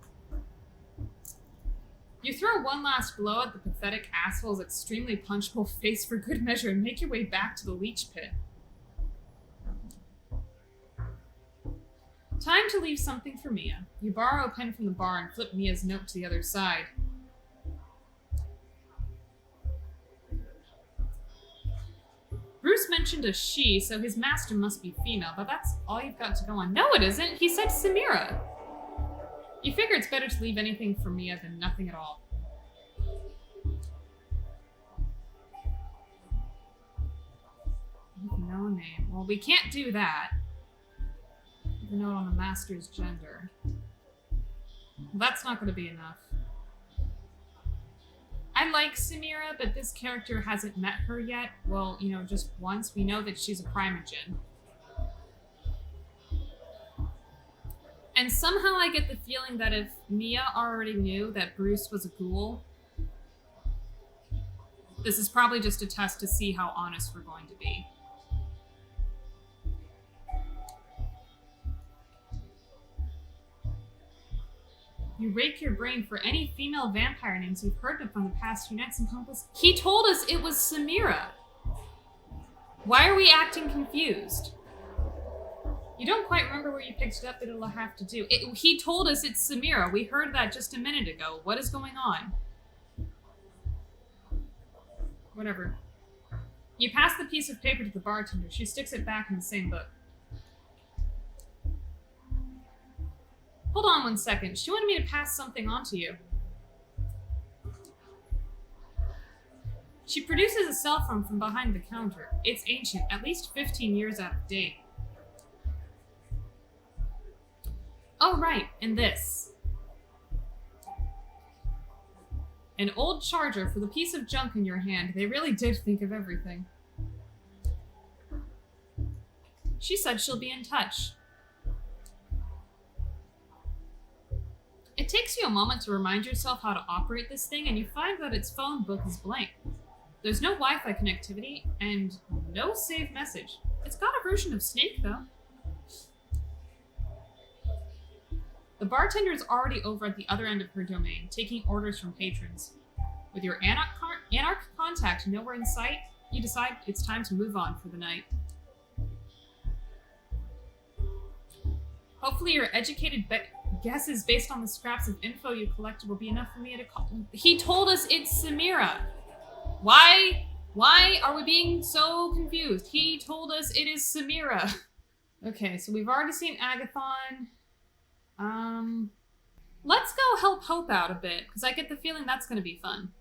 You throw one last blow at the pathetic asshole's extremely punchable face for good measure and make your way back to the leech pit. Time to leave something for Mia. You borrow a pen from the bar and flip Mia's note to the other side. Bruce mentioned a she, so his master must be female, but that's all you've got to go on. No, it isn't. He said Samira. You figure it's better to leave anything for Mia than nothing at all. No name. Well, we can't do that. The note on the master's gender. Well, that's not going to be enough. I like Samira, but this character hasn't met her yet. Well, you know, just once. We know that she's a primogen. And somehow I get the feeling that if Mia already knew that Bruce was a ghoul, this is probably just a test to see how honest we're going to be. You rake your brain for any female vampire names you've heard of from the past few nights and Compass. He told us it was Samira. Why are we acting confused? You don't quite remember where you picked it up, but it'll have to do. He told us it's Samira. We heard that just a minute ago. What is going on? Whatever. You pass the piece of paper to the bartender. She sticks it back in the same book. Hold on one second. She wanted me to pass something on to you. She produces a cell phone from behind the counter. It's ancient, at least 15 years out of date. Oh, right, and this. An old charger for the piece of junk in your hand. They really did think of everything. She said she'll be in touch. It takes you a moment to remind yourself how to operate this thing, and you find that its phone book is blank. There's no Wi-Fi connectivity, and no saved message. It's got a version of Snake, though. The bartender's already over at the other end of her domain, taking orders from patrons. With your anarch contact nowhere in sight, you decide it's time to move on for the night. Hopefully your educated guesses based on the scraps of info you collected will be enough for me to call. He told us it's Samira. Why are we being so confused? He told us it is Samira. Okay, so we've already seen Agathon. Let's go help Hope out a bit, because I get the feeling that's going to be fun.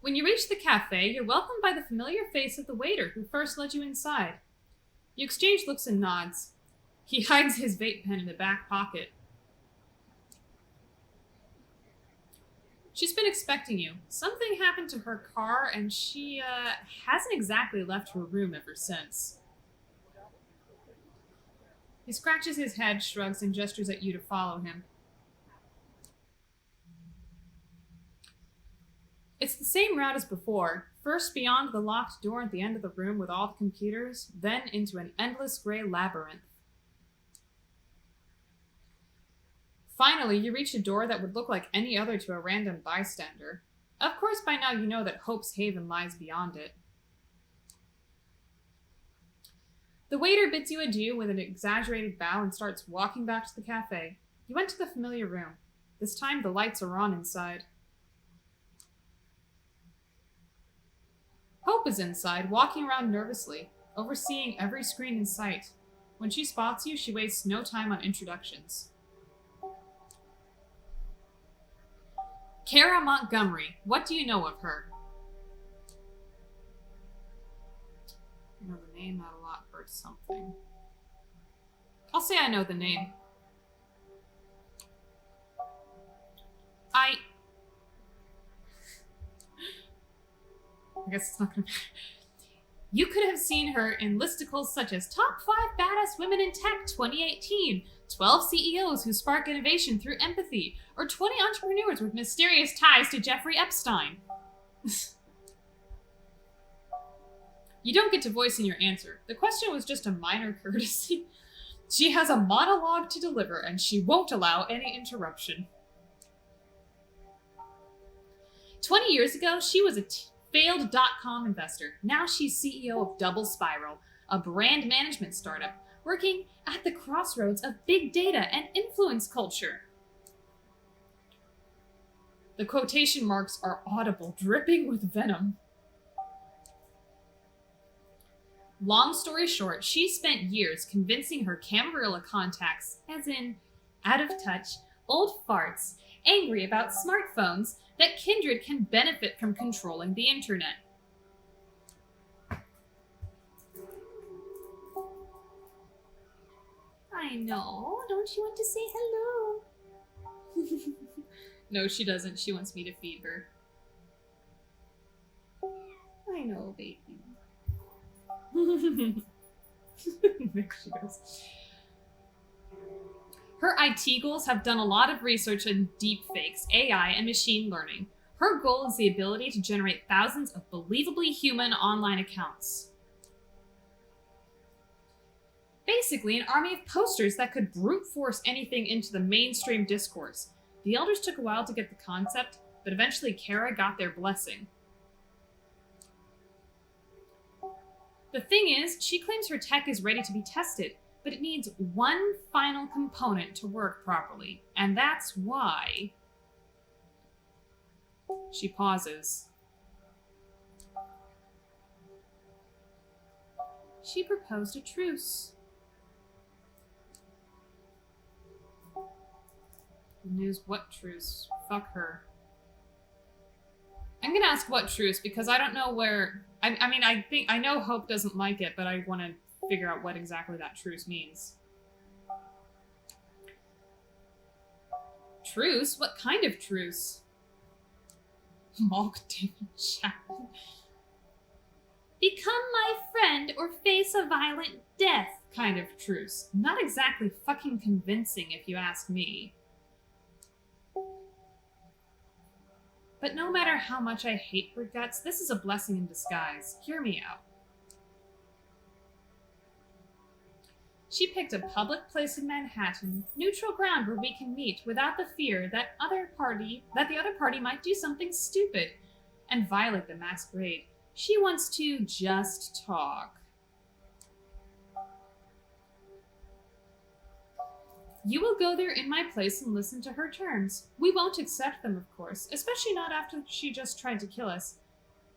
When you reach the cafe, you're welcomed by the familiar face of the waiter who first led you inside. You exchange looks and nods. He hides his vape pen in the back pocket. She's been expecting you. Something happened to her car, and she, hasn't exactly left her room ever since. He scratches his head, shrugs, and gestures at you to follow him. It's the same route as before. First beyond the locked door at the end of the room with all the computers, then into an endless gray labyrinth. Finally, you reach a door that would look like any other to a random bystander. Of course, by now you know that Hope's haven lies beyond it. The waiter bids you adieu with an exaggerated bow and starts walking back to the cafe. You enter the familiar room. This time the lights are on inside. Hope is inside, walking around nervously, overseeing every screen in sight. When she spots you, she wastes no time on introductions. Kara Montgomery, what do you know of her? I know the name, not a lot, or something. I'll say I know the name. I guess it's not gonna matter. You could have seen her in listicles such as Top 5 Badass Women in Tech 2018, 12 CEOs who spark innovation through empathy, or 20 entrepreneurs with mysterious ties to Jeffrey Epstein. You don't get to voice in your answer. The question was just a minor courtesy. She has a monologue to deliver, and she won't allow any interruption. 20 years ago, she was a failed dot-com investor. Now she's CEO of Double Spiral, a brand management startup working at the crossroads of big data and influence culture. The quotation marks are audible, dripping with venom. Long story short, she spent years convincing her Camarilla contacts, as in out of touch, old farts, angry about smartphones, that Kindred can benefit from controlling the internet. I know. Don't you want to say hello? No, she doesn't. She wants me to feed her. I know, baby. There she goes. Her IT goals have done a lot of research on deepfakes, AI, and machine learning. Her goal is the ability to generate thousands of believably human online accounts. Basically, an army of posters that could brute force anything into the mainstream discourse. The elders took a while to get the concept, but eventually Kara got their blessing. The thing is, she claims her tech is ready to be tested, but it needs one final component to work properly, and that's why... She pauses. She proposed a truce. News, what truce? Fuck her. I'm gonna ask what truce because I don't know where... I mean, I know Hope doesn't like it, but I want to figure out what exactly that truce means. Truce? What kind of truce? Malk David Chapman. Become my friend or face a violent death kind of truce. Not exactly fucking convincing if you ask me. But no matter how much I hate her guts, this is a blessing in disguise. Hear me out. She picked a public place in Manhattan, neutral ground where we can meet without the fear that the other party might do something stupid and violate the Masquerade. She wants to just talk. You will go there in my place and listen to her terms. We won't accept them, of course, especially not after she just tried to kill us.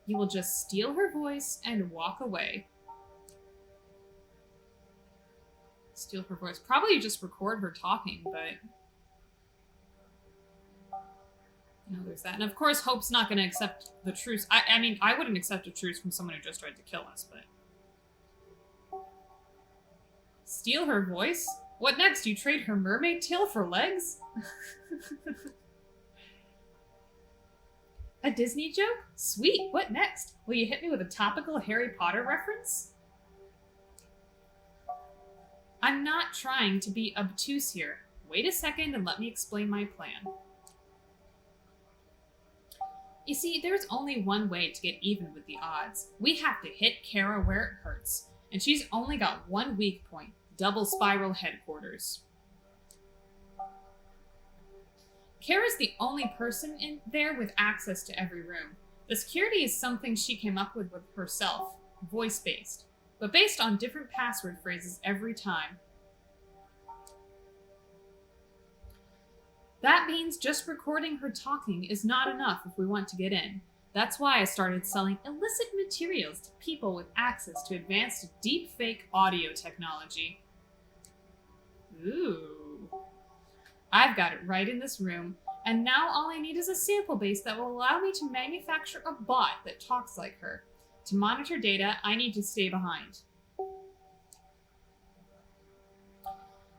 You will just steal her voice and walk away. Steal her voice. Probably just record her talking, but... No, there's that. And of course, Hope's not going to accept the truce. I mean, I wouldn't accept a truce from someone who just tried to kill us, but... Steal her voice? What next? You trade her mermaid tail for legs? A Disney joke? Sweet, what next? Will you hit me with a topical Harry Potter reference? I'm not trying to be obtuse here. Wait a second and let me explain my plan. You see, there's only one way to get even with the odds. We have to hit Kara where it hurts. And she's only got one weak point. Double Spiral headquarters. Kara's the only person in there with access to every room. The security is something she came up with herself, voice-based, but based on different password phrases every time. That means just recording her talking is not enough if we want to get in. That's why I started selling illicit materials to people with access to advanced deepfake audio technology. Ooh. I've got it right in this room, and now all I need is a sample base that will allow me to manufacture a bot that talks like her. To monitor data, I need to stay behind.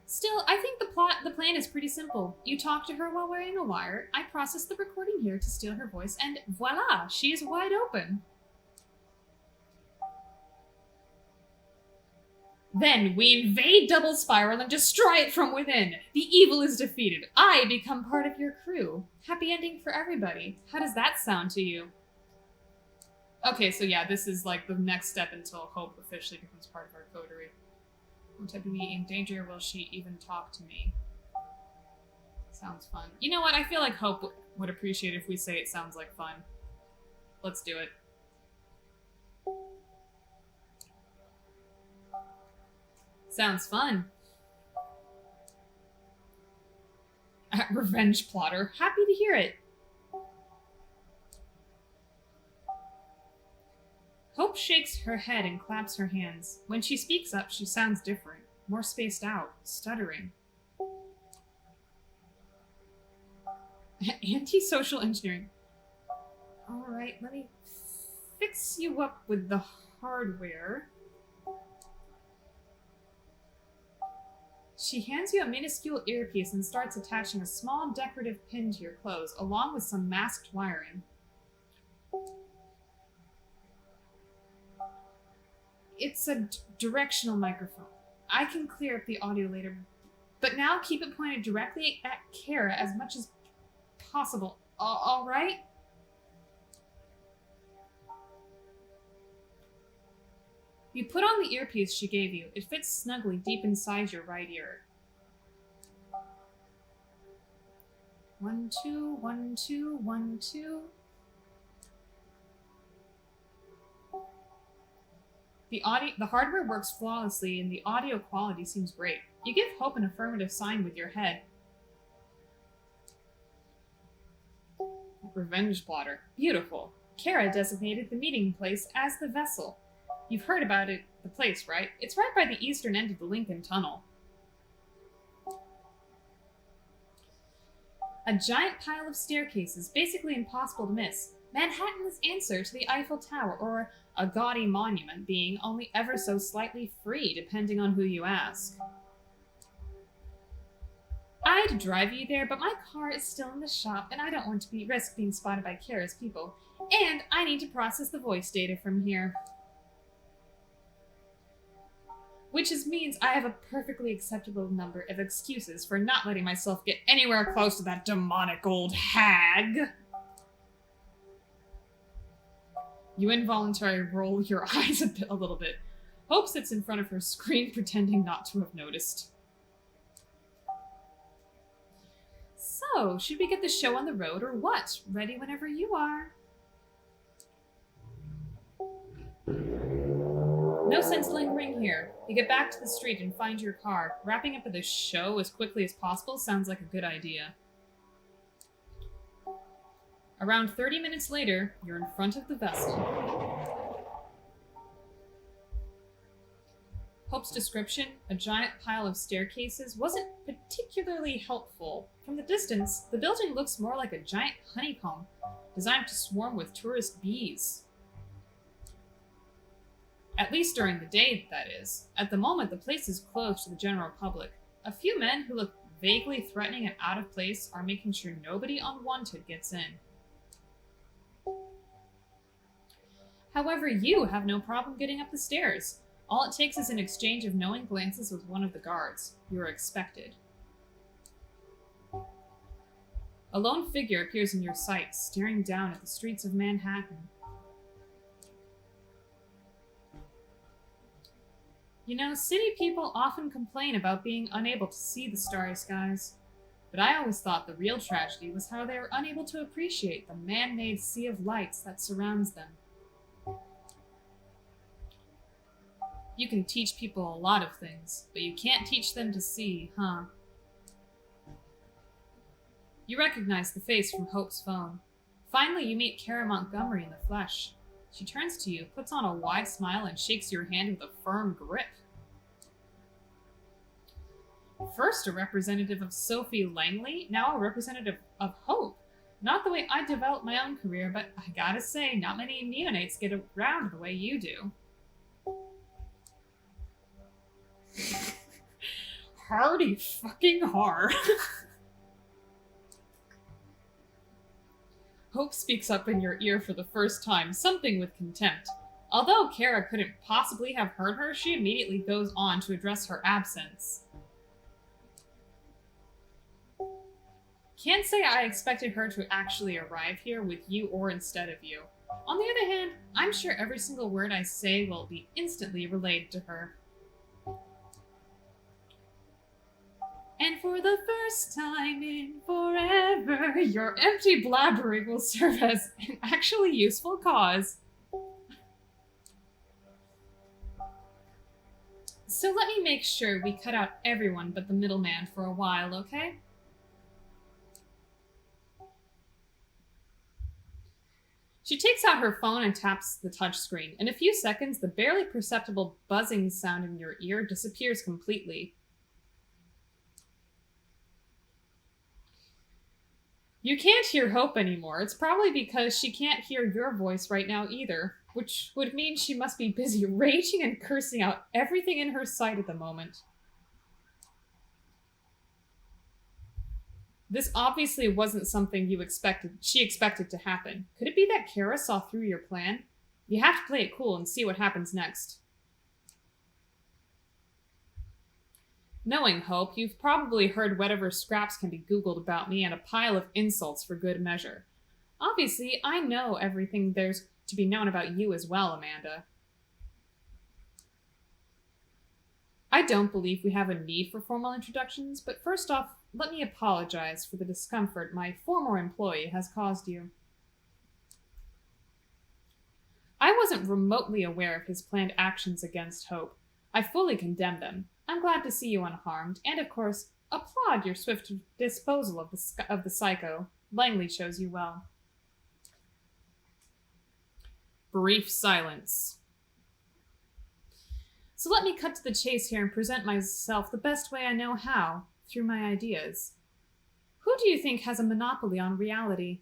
Still, I think the plan is pretty simple. You talk to her while wearing a wire, I process the recording here to steal her voice, and voila, she is wide open. Then we invade Double Spiral and destroy it from within. The evil is defeated. I become part of your crew. Happy ending for everybody. How does that sound to you? Okay, so yeah, this is like the next step until Hope officially becomes part of our coterie. Won't I be in danger? Will she even talk to me? Sounds fun. You know what? I feel like Hope would appreciate if we say it sounds like fun. Let's do it. Sounds fun. Revenge plotter. Happy to hear it. Hope shakes her head and claps her hands. When she speaks up, she sounds different, more spaced out, stuttering. Anti-social engineering. Alright, let me fix you up with the hardware. She hands you a minuscule earpiece and starts attaching a small decorative pin to your clothes, along with some masked wiring. It's a directional microphone. I can clear up the audio later, but now keep it pointed directly at Kara as much as possible. All right? You put on the earpiece she gave you. It fits snugly deep inside your right ear. 1, 2, 1, 2, 1, 2. The hardware works flawlessly and the audio quality seems great. You give Hope an affirmative sign with your head. Revenge plotter. Beautiful. Kara designated the meeting place as the vessel. You've heard about the place, right? It's right by the eastern end of the Lincoln Tunnel. A giant pile of staircases, basically impossible to miss. Manhattan's answer to the Eiffel Tower, or a gaudy monument being only ever so slightly free, depending on who you ask. I'd drive you there, but my car is still in the shop, and I don't want to risk being spotted by Kara's people. And I need to process the voice data from here. Which means I have a perfectly acceptable number of excuses for not letting myself get anywhere close to that demonic old hag. You involuntarily roll your eyes a little bit. Hope sits in front of her screen, pretending not to have noticed. So, should we get the show on the road or what? Ready whenever you are. No sense lingering here. You get back to the street and find your car. Wrapping up the show as quickly as possible sounds like a good idea. Around 30 minutes later, you're in front of the vessel. Hope's description, a giant pile of staircases, wasn't particularly helpful. From the distance, the building looks more like a giant honeycomb, designed to swarm with tourist bees. At least during the day, that is. At the moment, the place is closed to the general public. A few men who look vaguely threatening and out of place are making sure nobody unwanted gets in. However, you have no problem getting up the stairs. All it takes is an exchange of knowing glances with one of the guards. You are expected. A lone figure appears in your sight, staring down at the streets of Manhattan. You know, city people often complain about being unable to see the starry skies. But I always thought the real tragedy was how they were unable to appreciate the man-made sea of lights that surrounds them. You can teach people a lot of things, but you can't teach them to see, huh? You recognize the face from Hope's phone. Finally, you meet Kara Montgomery in the flesh. She turns to you, puts on a wide smile, and shakes your hand with a firm grip. First a representative of Sophie Langley, now a representative of Hope. Not the way I developed my own career, but I gotta say, not many neonates get around the way you do. Hardy fucking har. Hope speaks up in your ear for the first time, something with contempt. Although Kara couldn't possibly have heard her, she immediately goes on to address her absence. Can't say I expected her to actually arrive here with you or instead of you. On the other hand, I'm sure every single word I say will be instantly relayed to her. And for the first time in forever, your empty blabbering will serve as an actually useful cause. So let me make sure we cut out everyone but the middleman for a while, okay? She takes out her phone and taps the touchscreen. In a few seconds, the barely perceptible buzzing sound in your ear disappears completely. You can't hear Hope anymore. It's probably because she can't hear your voice right now either, which would mean she must be busy raging and cursing out everything in her sight at the moment. This obviously wasn't something she expected to happen. Could it be that Kara saw through your plan? You have to play it cool and see what happens next. Knowing Hope, you've probably heard whatever scraps can be Googled about me and a pile of insults for good measure. Obviously, I know everything there's to be known about you as well, Amanda. I don't believe we have a need for formal introductions, but first off, let me apologize for the discomfort my former employee has caused you. I wasn't remotely aware of his planned actions against Hope. I fully condemn them. I'm glad to see you unharmed, and of course, applaud your swift disposal of the psycho. Langley shows you well. Brief silence. So let me cut to the chase here and present myself the best way I know how, through my ideas. Who do you think has a monopoly on reality?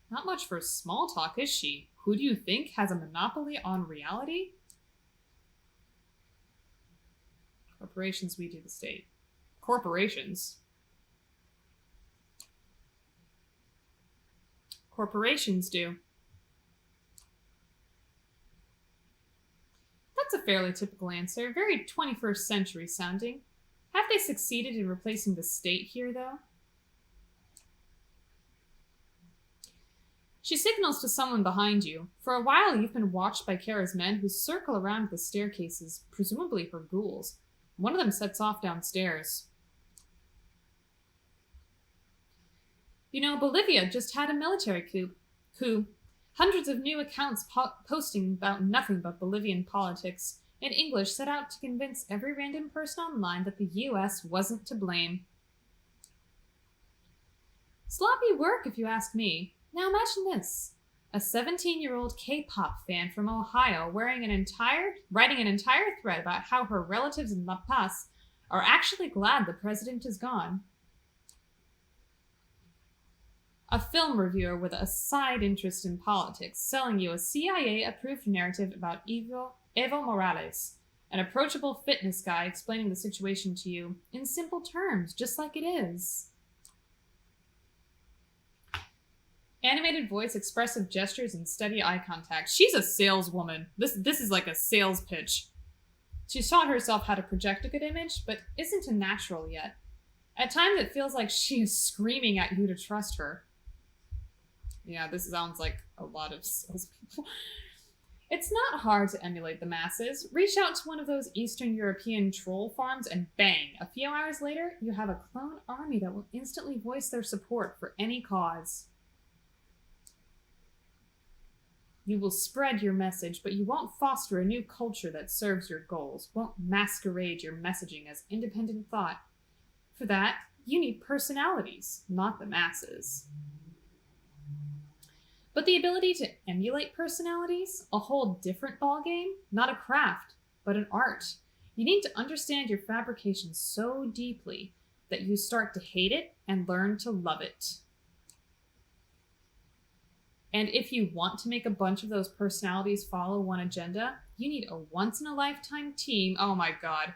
Not much for small talk, is she? Who do you think has a monopoly on reality? Corporations, we do the state. Corporations? Corporations do. That's a fairly typical answer, very 21st century sounding. Have they succeeded in replacing the state here, though? She signals to someone behind you. For a while, you've been watched by Kara's men who circle around the staircases, presumably her ghouls. One of them sets off downstairs. You know, Bolivia just had a military coup. Hundreds of new accounts posting about nothing but Bolivian politics in English set out to convince every random person online that the US wasn't to blame. Sloppy work, if you ask me. Now imagine this. A 17-year-old K-pop fan from Ohio writing an entire thread about how her relatives in La Paz are actually glad the president is gone. A film reviewer with a side interest in politics selling you a CIA-approved narrative about Evo Morales. An approachable fitness guy explaining the situation to you in simple terms, just like it is. Animated voice, expressive gestures, and steady eye contact. She's a saleswoman. This is like a sales pitch. She's taught herself how to project a good image, but isn't a natural yet. At times it feels like she is screaming at you to trust her. Yeah, this sounds like a lot of salespeople. It's not hard to emulate the masses. Reach out to one of those Eastern European troll farms and bang, a few hours later, you have a clone army that will instantly voice their support for any cause. You will spread your message, but you won't foster a new culture that serves your goals, won't masquerade your messaging as independent thought. For that, you need personalities, not the masses. But the ability to emulate personalities, a whole different ballgame, not a craft, but an art. You need to understand your fabrication so deeply that you start to hate it and learn to love it. And if you want to make a bunch of those personalities follow one agenda, you need a once-in-a-lifetime team. Oh my god.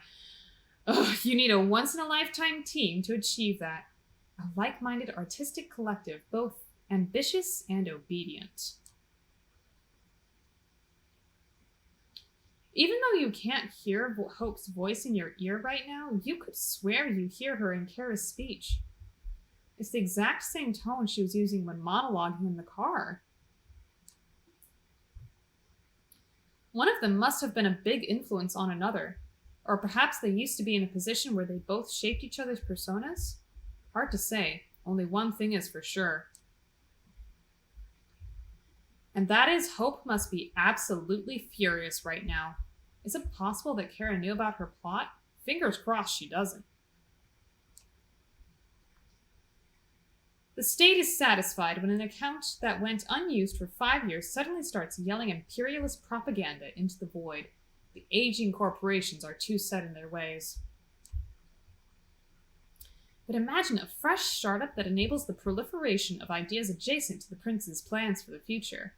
Ugh, you need a once-in-a-lifetime team to achieve that. A like-minded artistic collective, both ambitious and obedient. Even though you can't hear Hope's voice in your ear right now, you could swear you hear her in Kara's speech. It's the exact same tone she was using when monologuing in the car. One of them must have been a big influence on another. Or perhaps they used to be in a position where they both shaped each other's personas? Hard to say. Only one thing is for sure. And that is Hope must be absolutely furious right now. Is it possible that Kara knew about her plot? Fingers crossed she doesn't. The state is satisfied when an account that went unused for 5 years suddenly starts yelling imperialist propaganda into the void. The aging corporations are too set in their ways. But imagine a fresh startup that enables the proliferation of ideas adjacent to the prince's plans for the future.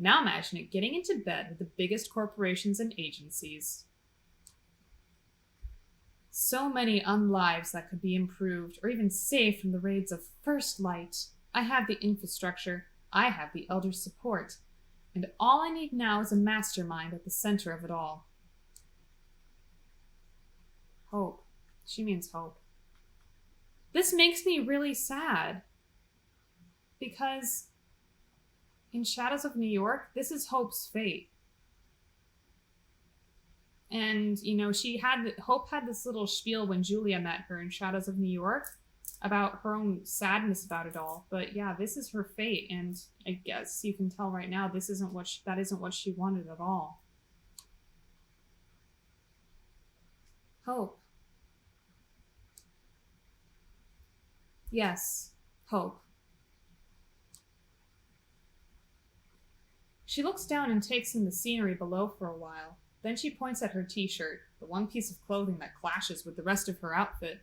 Now imagine it getting into bed with the biggest corporations and agencies. So many unlives that could be improved or even saved from the raids of First Light. I have the infrastructure, I have the Elder's support, and all I need now is a mastermind at the center of it all. Hope. She means Hope. This makes me really sad. Because in Shadows of New York, this is Hope's fate. And, you know, Hope had this little spiel when Julia met her in Shadows of New York about her own sadness about it all. But yeah, this is her fate, and I guess you can tell right now that isn't what she wanted at all. Hope. Yes, Hope. She looks down and takes in the scenery below for a while. Then she points at her t-shirt, the one piece of clothing that clashes with the rest of her outfit.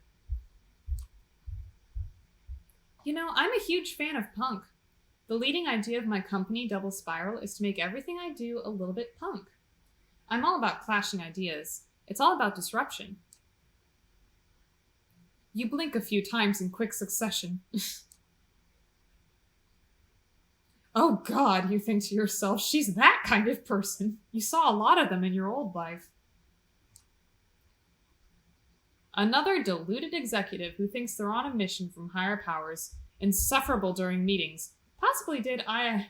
You know, I'm a huge fan of punk. The leading idea of my company, Double Spiral, is to make everything I do a little bit punk. I'm all about clashing ideas. It's all about disruption. You blink a few times in quick succession. Oh God, you think to yourself, she's that kind of person. You saw a lot of them in your old life. Another deluded executive who thinks they're on a mission from higher powers, insufferable during meetings, possibly did ayahuasca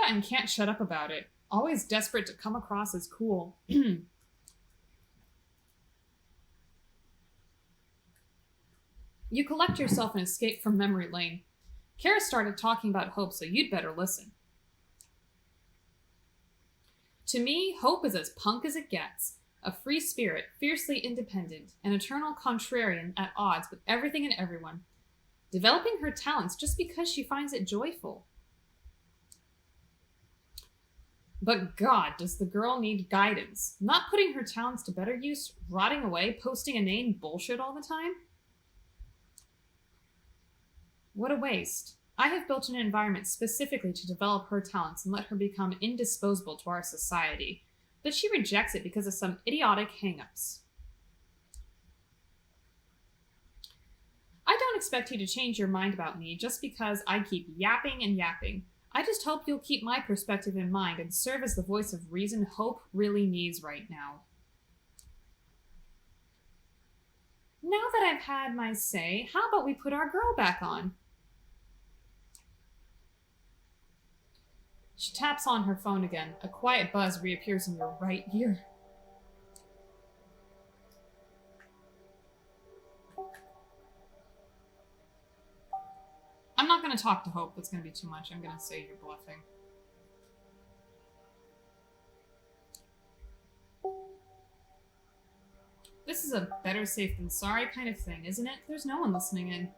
and can't shut up about it, always desperate to come across as cool. You collect yourself and escape from memory lane. Kara started talking about Hope, so you'd better listen. To me, Hope is as punk as it gets. A free spirit, fiercely independent, an eternal contrarian at odds with everything and everyone. Developing her talents just because she finds it joyful. But God, does the girl need guidance? Not putting her talents to better use, rotting away, posting inane bullshit all the time? What a waste. I have built an environment specifically to develop her talents and let her become indisposable to our society, but she rejects it because of some idiotic hang-ups. I don't expect you to change your mind about me just because I keep yapping and yapping. I just hope you'll keep my perspective in mind and serve as the voice of reason Hope really needs right now. Now that I've had my say, how about we put our girl back on? She taps on her phone again. A quiet buzz reappears in your right ear. I'm not going to talk to Hope. That's going to be too much. I'm going to say you're bluffing. This is a better safe than sorry kind of thing, isn't it? There's no one listening in.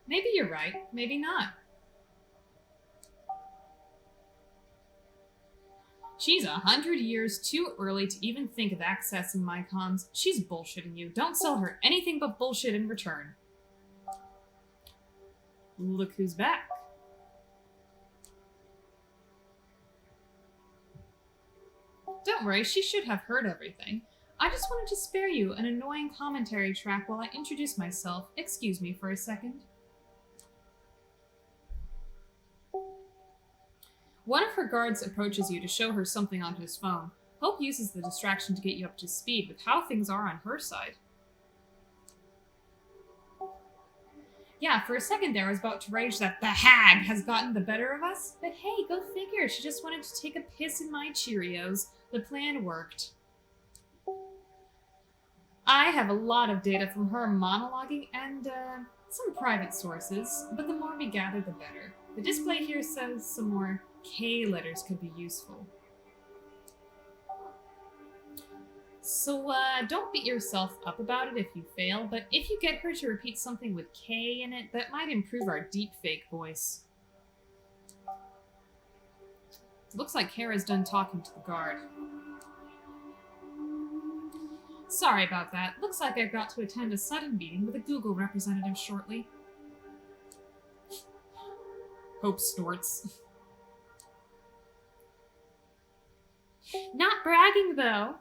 Maybe you're right. Maybe not. She's 100 years too early to even think of accessing my comms. She's bullshitting you. Don't sell her anything but bullshit in return. Look who's back. Don't worry, she should have heard everything. I just wanted to spare you an annoying commentary track while I introduce myself. Excuse me for a second. One of her guards approaches you to show her something on his phone. Hope uses the distraction to get you up to speed with how things are on her side. Yeah, for a second there I was about to rage that the hag has gotten the better of us, but hey, go figure, she just wanted to take a piss in my Cheerios. The plan worked. I have a lot of data from her monologuing and, some private sources, but the more we gather, the better. The display here says some more K letters could be useful. So, don't beat yourself up about it if you fail, but if you get her to repeat something with K in it, that might improve our deepfake voice. It looks like Kara's done talking to the guard. Sorry about that. Looks like I've got to attend a sudden meeting with a Google representative shortly. Hope snorts. Not bragging, though.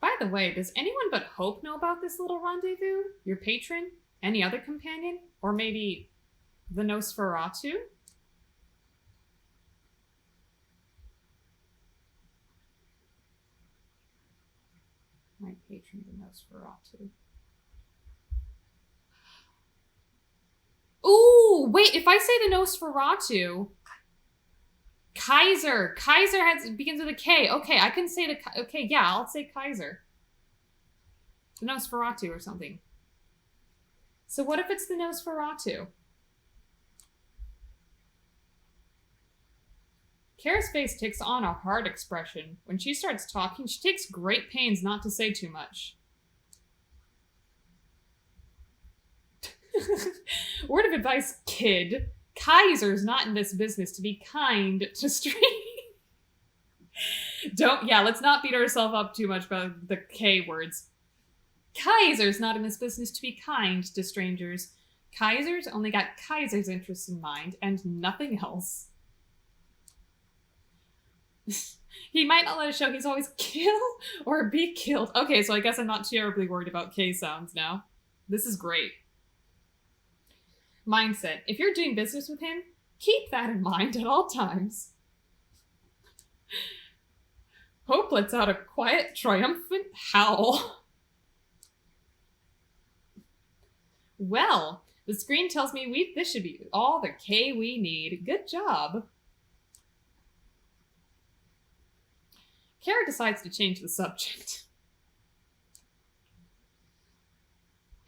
By the way, does anyone but Hope know about this little rendezvous? Your patron? Any other companion? Or maybe the Nosferatu? My patron, the Nosferatu. Ooh, wait, if I say the Nosferatu... Kaiser. Kaiser begins with a K. Okay, I can say the... Okay, yeah, I'll say Kaiser. The Nosferatu or something. So what if it's the Nosferatu? Kara's face takes on a hard expression. When she starts talking, she takes great pains not to say too much. Word of advice, kid. Kaiser's not in this business to be kind to strangers. Let's not beat ourselves up too much about the K words. Kaiser's not in this business to be kind to strangers. Kaiser's only got Kaiser's interests in mind and nothing else. He might not let us show he's always kill or be killed. Okay, so I guess I'm not terribly worried about K sounds now. This is great. Mindset. If you're doing business with him, keep that in mind at all times. Hope lets out a quiet, triumphant howl. Well, the screen tells me this should be all the K we need. Good job. Kara decides to change the subject.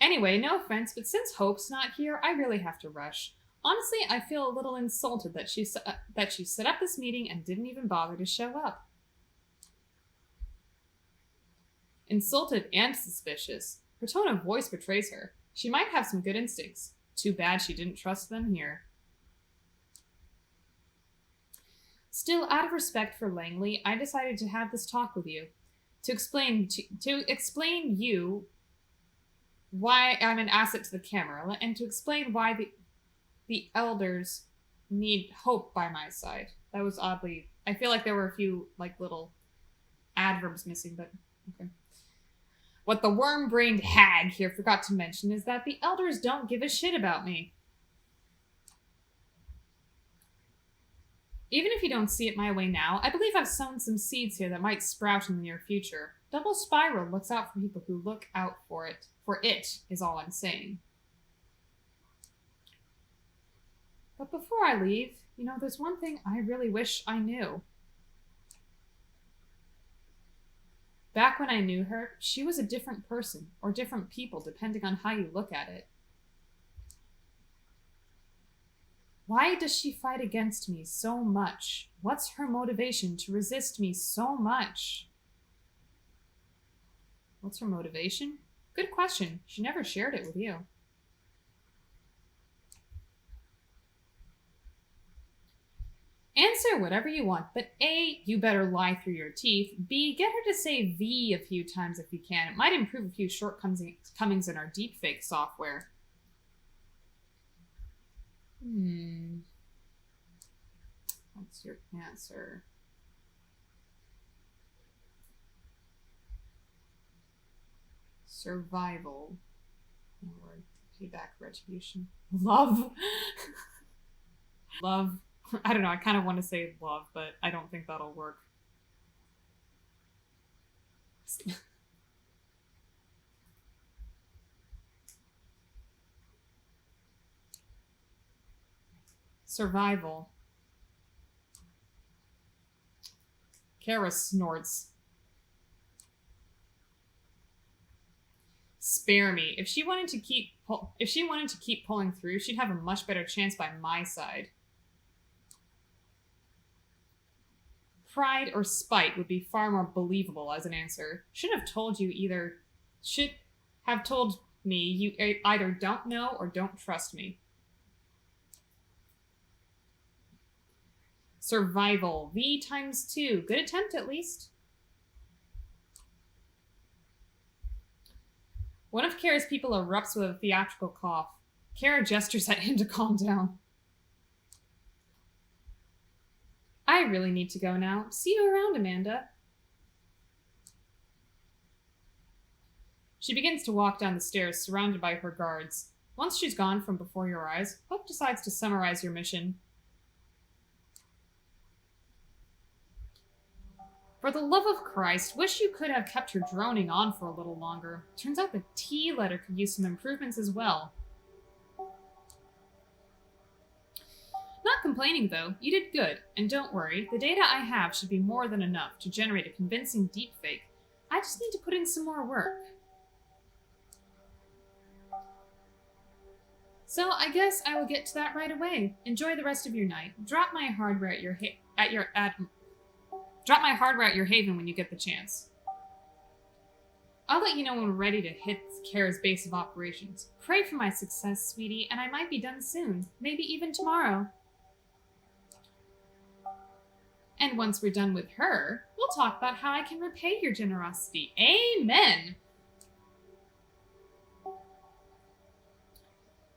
Anyway, no offense, but since Hope's not here, I really have to rush. Honestly, I feel a little insulted that she set up this meeting and didn't even bother to show up. Insulted and suspicious. Her tone of voice betrays her. She might have some good instincts. Too bad she didn't trust them here. Still, out of respect for Langley, I decided to have this talk with you. To explain you why I'm an asset to the camera, and to explain why the elders need Hope by my side. That was oddly... I feel like there were a few, little adverbs missing, but okay. What the worm-brained hag here forgot to mention is that the elders don't give a shit about me. Even if you don't see it my way now, I believe I've sown some seeds here that might sprout in the near future. Double Spiral looks out for people who look out for it. For it, is all I'm saying. But before I leave, there's one thing I really wish I knew. Back when I knew her, she was a different person, or different people, depending on how you look at it. Why does she fight against me so much? What's her motivation to resist me so much? What's her motivation? Good question. She never shared it with you. Answer whatever you want, but A, you better lie through your teeth. B, get her to say V a few times if you can. It might improve a few shortcomings in our deepfake software. What's your answer? Survival. Payback, retribution. Love. Love. I don't know, I kind of want to say love, but I don't think that'll work. Survival. Kara snorts. Spare me. If she wanted to keep pulling through, she'd have a much better chance by my side. Pride or spite would be far more believable as an answer. Should have told me you either don't know or don't trust me. Survival. V times 2. Good attempt, at least. One of Kara's people erupts with a theatrical cough. Kara gestures at him to calm down. I really need to go now. See you around, Amanda. She begins to walk down the stairs, surrounded by her guards. Once she's gone from before your eyes, Hope decides to summarize your mission. For the love of Christ, wish you could have kept her droning on for a little longer. Turns out the T letter could use some improvements as well. Not complaining, though. You did good. And don't worry, the data I have should be more than enough to generate a convincing deepfake. I just need to put in some more work. So I guess I will get to that right away. Enjoy the rest of your night. Drop my hardware at your haven when you get the chance. I'll let you know when we're ready to hit Kara's base of operations. Pray for my success, sweetie, and I might be done soon. Maybe even tomorrow. And once we're done with her, we'll talk about how I can repay your generosity. Amen!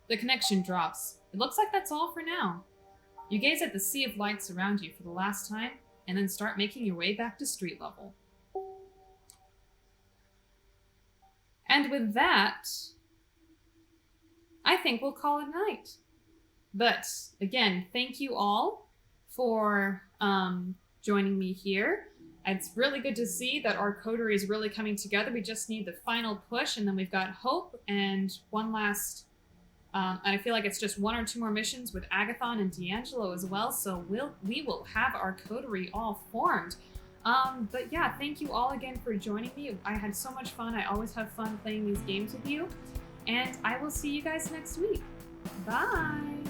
The connection drops. It looks like that's all for now. You gaze at the sea of lights around you for the last time, and then start making your way back to street level. And with that, I think we'll call it a night. But again, thank you all for joining me here. It's really good to see that our coterie is really coming together. We just need the final push, and then we've got Hope and one last... and I feel like it's just 1 or 2 more missions with Agathon and D'Angelo as well, so we will have our coterie all formed. But yeah, thank you all again for joining me. I had so much fun. I always have fun playing these games with you. And I will see you guys next week. Bye!